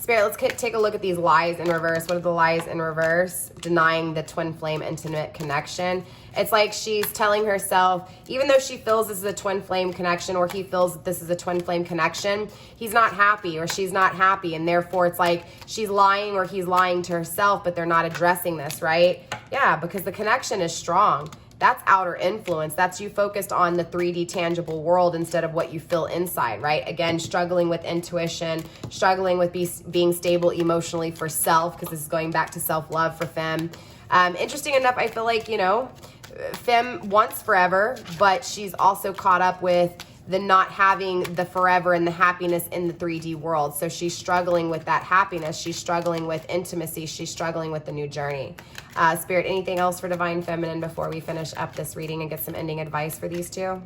Spirit, let's take a look at these lies in reverse. What are the lies in reverse? Denying the twin flame intimate connection. It's like she's telling herself, even though she feels this is a twin flame connection, or he feels that this is a twin flame connection, he's not happy or she's not happy. And therefore it's like she's lying or he's lying to herself, but they're not addressing this, right? Yeah, because the connection is strong. That's outer influence. That's you focused on the 3D tangible world instead of what you feel inside, right? Again, struggling with intuition, struggling with being stable emotionally for self, because this is going back to self-love for Femme. Interesting enough, I feel like, you know, Femme wants forever, but she's also caught up with the not having the forever and the happiness in the 3D world. So she's struggling with that happiness. She's struggling with intimacy. She's struggling with the new journey. Spirit, anything else for Divine Feminine before we finish up this reading and get some ending advice for these two?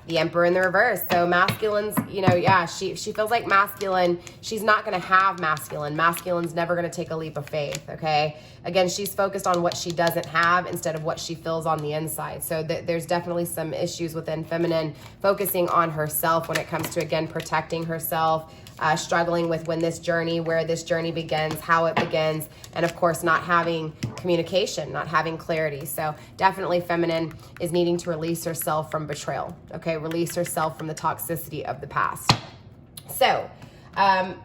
The Emperor in the reverse. So masculine's, you know, yeah, she feels like masculine, she's not going to have masculine. Masculine's never going to take a leap of faith, okay? Again, she's focused on what she doesn't have instead of what she feels on the inside. So there's definitely some issues within feminine, focusing on herself when it comes to, again, protecting herself, struggling with where this journey begins, how it begins, and of course not having communication, not having clarity. So definitely feminine is needing to release herself from betrayal, okay? Release herself from the toxicity of the past. So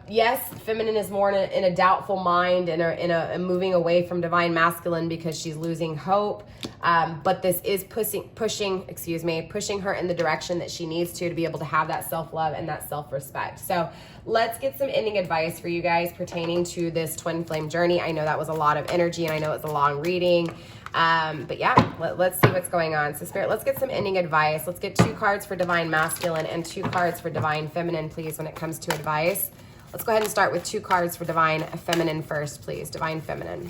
yes, feminine is more in a doubtful mind and in a moving away from divine masculine because she's losing hope. But this is pushing her in the direction that she needs to be able to have that self-love and that self-respect. So let's get some ending advice for you guys pertaining to this twin flame journey. I know that was a lot of energy and I know it's a long reading. But yeah, let's see what's going on. So Spirit, let's get some ending advice. Let's get 2 cards for Divine Masculine and 2 cards for Divine Feminine, please, when it comes to advice. Let's go ahead and start with 2 cards for Divine Feminine first, please. Divine Feminine.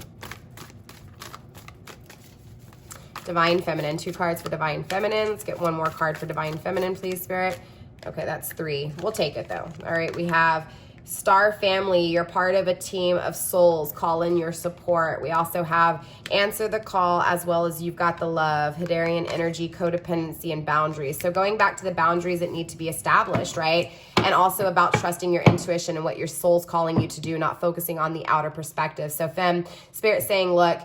Divine Feminine. 2 cards for Divine Feminine. Let's get 1 more card for Divine Feminine, please, Spirit. Okay, that's 3. We'll take it, though. All right, we have Star Family. You're part of a team of souls. Call in your support. We also have Answer the Call, as well as You've Got the Love, Hidarian Energy, Codependency, and Boundaries. So going back to the boundaries that need to be established, right? And also about trusting your intuition and what your soul's calling you to do, not focusing on the outer perspective. So Femme, Spirit saying, look,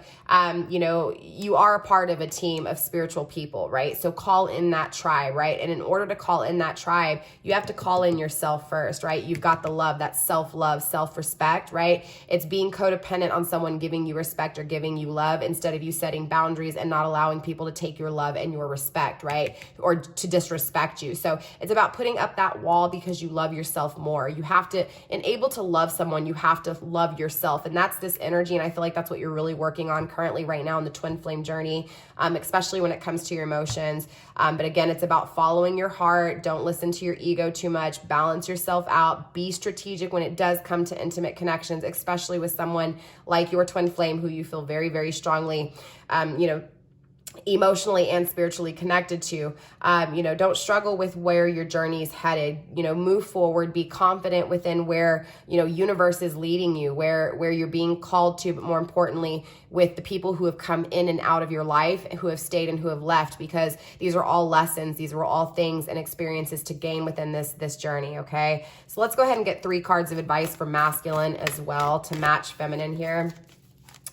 you know, you are a part of a team of spiritual people, right? So call in that tribe, right? And in order to call in that tribe, you have to call in yourself first, right? You've got the love, that self-love, self-respect, right? It's being codependent on someone giving you respect or giving you love instead of you setting boundaries and not allowing people to take your love and your respect, right? Or to disrespect you. So it's about putting up that wall because you love yourself more. You have to, and able to love someone, you have to love yourself. And that's this energy. And I feel like that's what you're really working on currently right now in the twin flame journey, especially when it comes to your emotions. But again, it's about following your heart. Don't listen to your ego too much. Balance yourself out. Be strategic when it does come to intimate connections, especially with someone like your twin flame who you feel very, very strongly, you know, emotionally and spiritually connected to. You know, don't struggle with where your journey is headed. You know, move forward, be confident within where, you know, universe is leading you, where you're being called to, but more importantly, with the people who have come in and out of your life, who have stayed and who have left, because these are all lessons. These are all things and experiences to gain within this journey. Okay. So let's go ahead and get 3 cards of advice for masculine as well to match feminine here.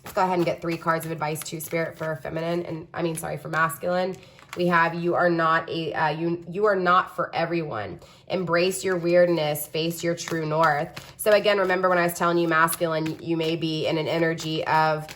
Let's go ahead and get 3 cards of advice to Spirit for feminine, and for masculine. We have you are not for everyone. Embrace your weirdness, face your true north. So again, remember when I was telling you masculine, you may be in an energy of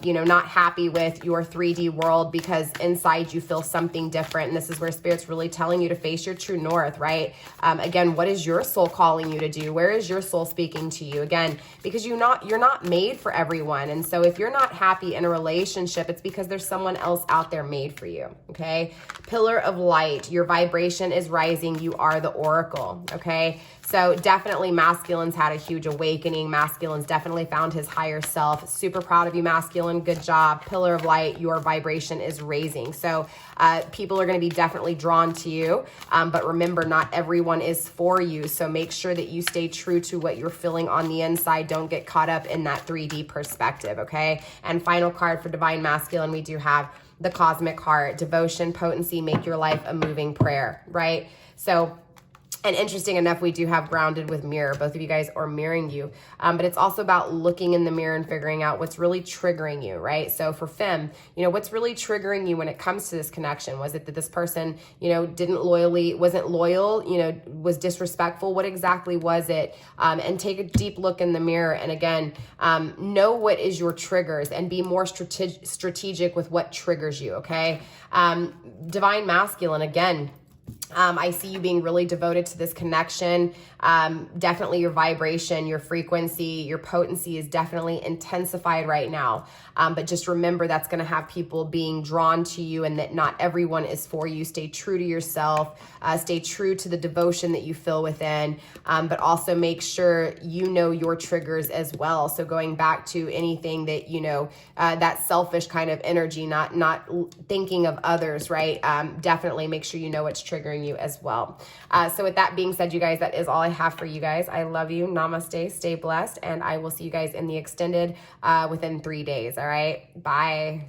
you know, not happy with your 3D world because inside you feel something different. And this is where Spirit's really telling you to face your true north, right? Again, what is your soul calling you to do? Where is your soul speaking to you? Again, because you're not made for everyone. And so if you're not happy in a relationship, it's because there's someone else out there made for you, okay? Pillar of light, your vibration is rising. You are the oracle, okay? So definitely masculines had a huge awakening. Masculines definitely found his higher self. Super proud of you, masculine. Good job. Pillar of light, your vibration is raising. So people are going to be definitely drawn to you. But remember, not everyone is for you. So make sure that you stay true to what you're feeling on the inside. Don't get caught up in that 3D perspective, okay? And final card for Divine Masculine, we do have the Cosmic Heart. Devotion, potency, make your life a moving prayer, right? So, and interesting enough, we do have grounded with mirror. Both of you guys are mirroring you. But it's also about looking in the mirror and figuring out what's really triggering you, right? So for Femme, you know, what's really triggering you when it comes to this connection? Was it that this person, you know, wasn't loyal, you know, was disrespectful? What exactly was it? And take a deep look in the mirror. And again, know what is your triggers and be more strategic with what triggers you, okay? Divine Masculine, again, I see you being really devoted to this connection. Definitely your vibration, your frequency, your potency is definitely intensified right now. But just remember that's going to have people being drawn to you and that not everyone is for you. Stay true to yourself. Stay true to the devotion that you feel within. But also make sure you know your triggers as well. So going back to anything that, you know, that selfish kind of energy, not thinking of others, right? Definitely make sure you know what's triggering you as well. So with that being said, you guys, that is all I have for you guys. I love you. Namaste. Stay blessed. And I will see you guys in the extended within 3 days. All right. Bye.